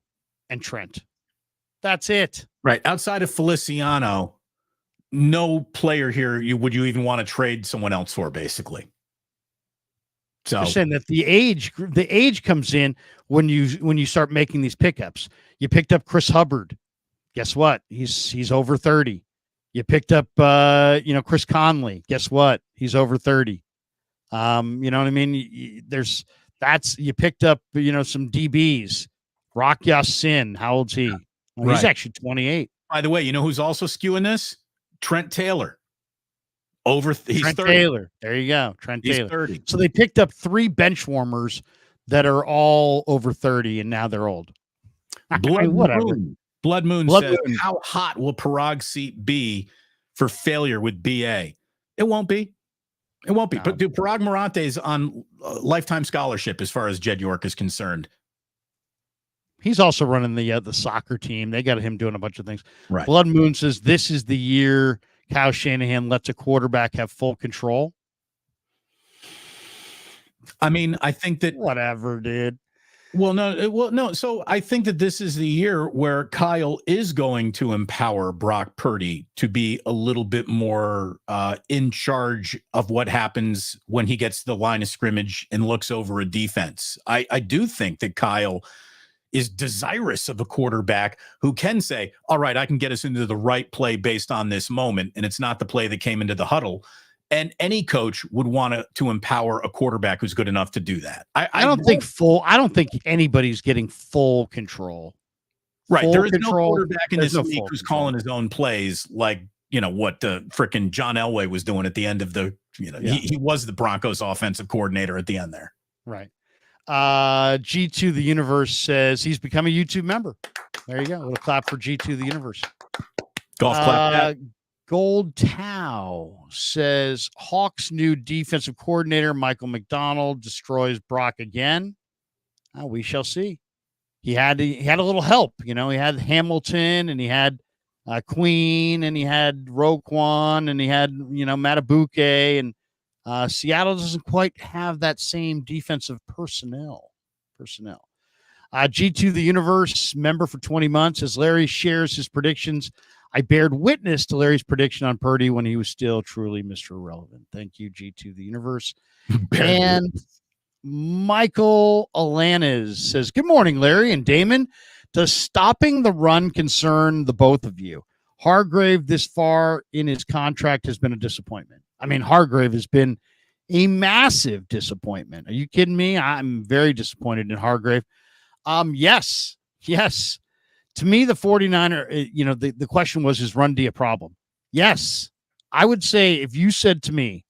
and Trent. That's it. Right. Outside of Feliciano, no player here would you even want to trade someone else for, basically. So I'm saying that the age comes in when you start making these pickups. You picked up Chris Hubbard. Guess what? He's over 30. You picked up Chris Conley. Guess what? He's over 30. You know what I mean? You picked up, some DBs. Rock Ya-Sin. How old's he? Well, he's actually 28. By the way, you know who's also skewing this? Trent Taylor. He's Trent 30. Taylor. There you go. Trent He's Taylor. 30. So they picked up 3 bench warmers that are all over 30, and now they're old. Blood Moon says, how hot will Parag's seat be for failure with BA? It won't be. It won't be. No. But Parag Morante is on lifetime scholarship as far as Jed York is concerned. He's also running the soccer team. They got him doing a bunch of things. Right. Blood Moon says this is the year Kyle Shanahan lets a quarterback have full control. I mean, I think that whatever, dude. Well, no. So I think that this is the year where Kyle is going to empower Brock Purdy to be a little bit more in charge of what happens when he gets to the line of scrimmage and looks over a defense. I do think that Kyle is desirous of a quarterback who can say, all right, I can get us into the right play based on this moment, and it's not the play that came into the huddle. And any coach would want to empower a quarterback who's good enough to do that. I don't think anybody's getting full control. Right. There is no quarterback in this league who's calling his own plays like what the frickin' John Elway was doing at the end of the, he was the Broncos offensive coordinator at the end there. Right. G2 the Universe says he's become a YouTube member. There you go. A little clap for G2 the Universe. Golf clap. Gold Tau says Hawks' new defensive coordinator, Michael McDonald, destroys Brock again. We shall see. He had a little help. He had Hamilton, and he had Queen, and he had Roquan, and he had, Matabuke, and Seattle doesn't quite have that same defensive personnel. G2 the Universe, member for 20 months, as Larry shares his predictions. I bared witness to Larry's prediction on Purdy when he was still truly Mr. Irrelevant. Thank you, G2 the Universe. And Michael Alanis says, good morning, Larry and Damon. Does stopping the run concern the both of you? Hargrave this far in his contract has been a disappointment. I mean, Hargrave has been a massive disappointment. Are you kidding me? I'm very disappointed in Hargrave. Yes. To me, the 49er, the question was, is run D a problem? Yes. I would say if you said to me,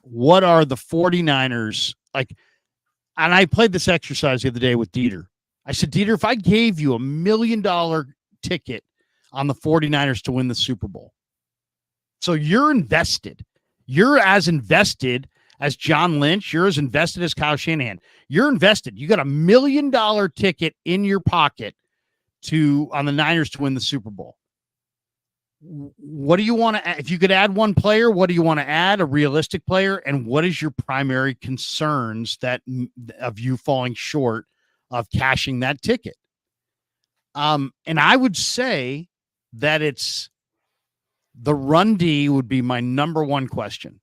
what are the 49ers like? And I played this exercise the other day with Dieter. I said, Dieter, if I gave you $1 million ticket on the 49ers to win the Super Bowl, so you're invested. You're as invested as John Lynch. You're as invested as Kyle Shanahan. You're invested. You got $1 million ticket in your pocket on the Niners to win the Super Bowl. What do you want to add? If you could add one player, what do you want to add? A realistic player? And what is your primary concerns of you falling short of cashing that ticket? And I would say that it's the run D would be my number one question.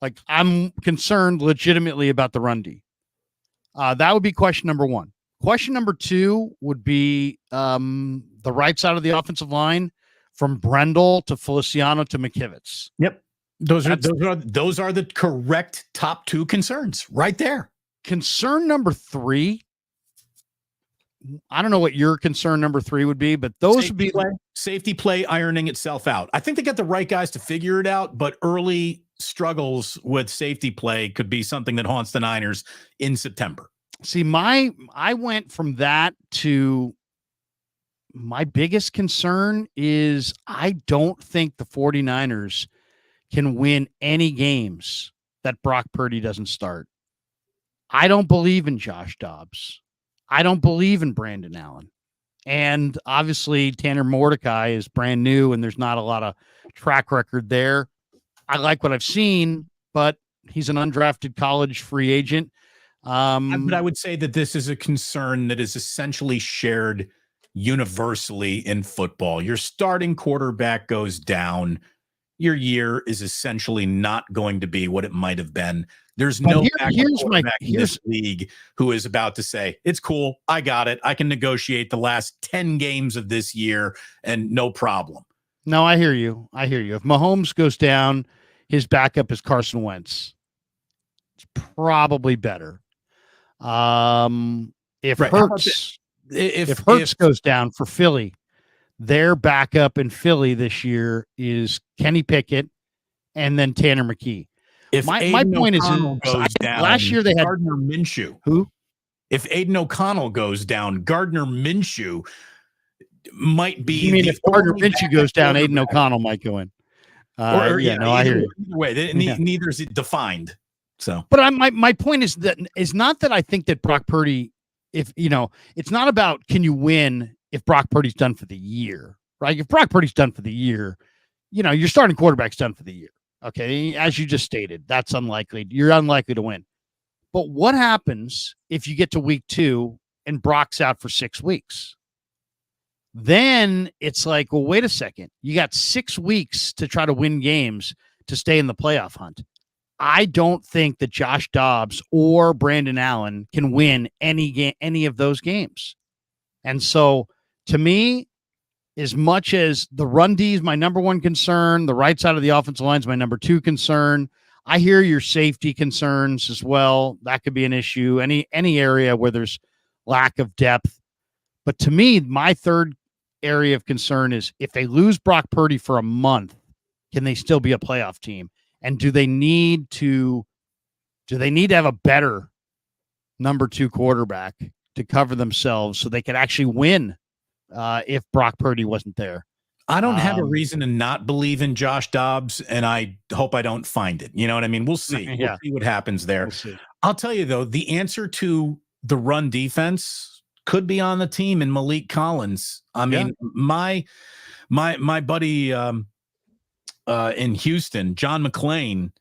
Like, I'm concerned legitimately about the run D. That would be question number one. Question number two would be the right side of the offensive line from Brendel to Feliciano to McKivitz. Yep. Those are the correct top two concerns right there. Concern number three, I don't know what your concern number three would be, but those would be safety play ironing itself out. I think they got the right guys to figure it out, but early struggles with safety play could be something that haunts the Niners in September. See, I went from that to my biggest concern is I don't think the 49ers can win any games that Brock Purdy doesn't start. I don't believe in Josh Dobbs. I don't believe in Brandon Allen. And obviously Tanner Mordecai is brand new and there's not a lot of track record there. I like what I've seen, but he's an undrafted college free agent. But I would say that this is a concern that is essentially shared universally in football. Your starting quarterback goes down. Your year is essentially not going to be what it might have been. There's no quarterback in this league who is about to say, it's cool, I got it. I can negotiate the last 10 games of this year and no problem. No, I hear you. If Mahomes goes down, his backup is Carson Wentz. It's probably better. If Hurts goes down for Philly, their backup in Philly this year is Kenny Pickett and then Tanner McKee. My point is, last year they had Gardner Minshew. Who? If Aiden O'Connell goes down, Gardner Minshew might be. You mean if Gardner Minshew goes down, Aiden O'Connell might go in? I hear you. Either way, neither is it defined. So, but my point is not that I think that Brock Purdy, it's not about can you win if Brock Purdy's done for the year, right? If Brock Purdy's done for the year, your starting quarterback's done for the year. Okay, as you just stated, that's unlikely. You're unlikely to win. But what happens if you get to week 2 and Brock's out for 6 weeks? Then it's like, well, wait a second. You got 6 weeks to try to win games to stay in the playoff hunt. I don't think that Josh Dobbs or Brandon Allen can win any of those games. And so, to me, as much as the run D is my number one concern, the right side of the offensive line is my number 2 concern. I hear your safety concerns as well. That could be an issue. Any area where there's lack of depth. But to me, my third area of concern is if they lose Brock Purdy for a month, can they still be a playoff team? And do they need to have a better number 2 quarterback to cover themselves so they could actually win if Brock Purdy wasn't there? I don't have a reason to not believe in Josh Dobbs, and I hope I don't find it. You know what I mean? We'll see. Yeah. We'll see what happens there. I'll tell you, though, the answer to the run defense could be on the team in Malik Collins. I mean, my buddy in Houston, John McClain,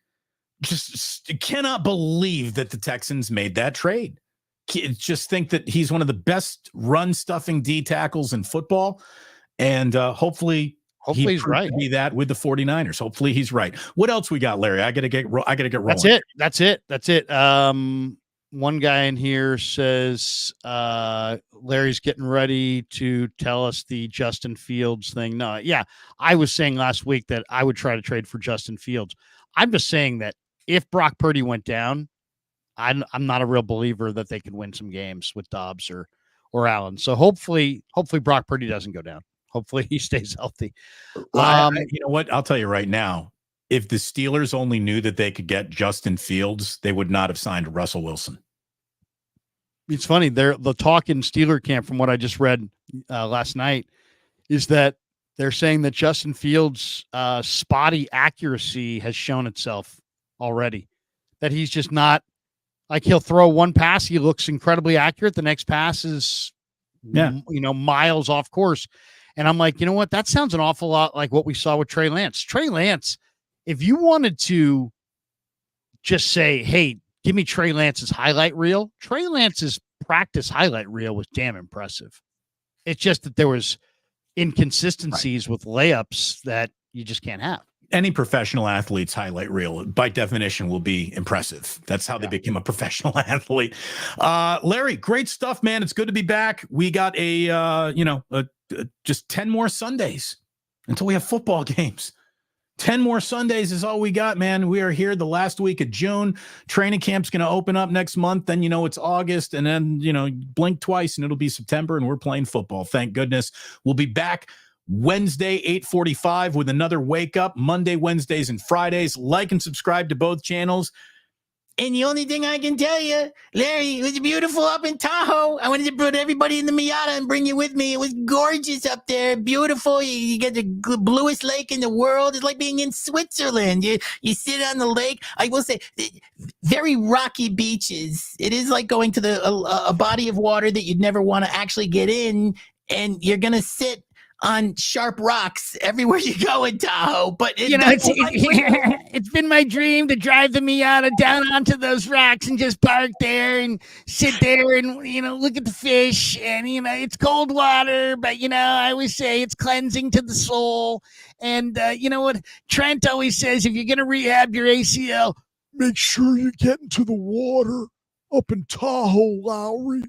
just cannot believe that the Texans made that trade. Just think that he's one of the best run-stuffing D tackles in football. And hopefully he's right. To be that with the 49ers. Hopefully he's right. What else we got, Larry? I gotta get rolling. That's it. One guy in here says Larry's getting ready to tell us the Justin Fields thing. No, yeah, I was saying last week that I would try to trade for Justin Fields. I'm just saying that if Brock Purdy went down, I'm not a real believer that they could win some games with Dobbs or Allen. So hopefully Brock Purdy doesn't go down. Hopefully he stays healthy. You know what? I'll tell you right now, if the Steelers only knew that they could get Justin Fields, they would not have signed Russell Wilson. It's funny. The talk in Steeler camp, from what I just read last night, is that they're saying that Justin Fields' spotty accuracy has shown itself already. That he's just not, like, he'll throw one pass, he looks incredibly accurate. The next pass is, miles off course. And I'm like, you know what? That sounds an awful lot like what we saw with Trey Lance. Trey Lance, if you wanted to just say, hey, give me Trey Lance's highlight reel, Trey Lance's practice highlight reel was damn impressive. It's just that there was inconsistencies with layups that you just can't have. Any professional athlete's highlight reel, by definition, will be impressive. That's how they became a professional athlete. Larry, great stuff, man. It's good to be back. We got just 10 more Sundays until we have football games. 10 more Sundays is all we got, man. We are here the last week of June. Training camp's going to open up next month. Then, it's August, and then, blink twice and it'll be September, and we're playing football. Thank goodness. We'll be back Wednesday, 8:45 with another wake up. Monday, Wednesdays, and Fridays. Like and subscribe to both channels. And the only thing I can tell you, Larry, it was beautiful up in Tahoe. I wanted to put everybody in the Miata and bring you with me. It was gorgeous up there, beautiful. You get the bluest lake in the world. It's like being in Switzerland. You sit on the lake. I will say, very rocky beaches. It is like going to a body of water that you'd never want to actually get in, and you're going to sit on sharp rocks everywhere you go in Tahoe. But it's been my dream to drive the Miata down onto those rocks and just park there and sit there and look at the fish. And it's cold water, but I always say it's cleansing to the soul. And you know what Trent always says, if you're gonna rehab your ACL, make sure you get into the water up in Tahoe, Lowry.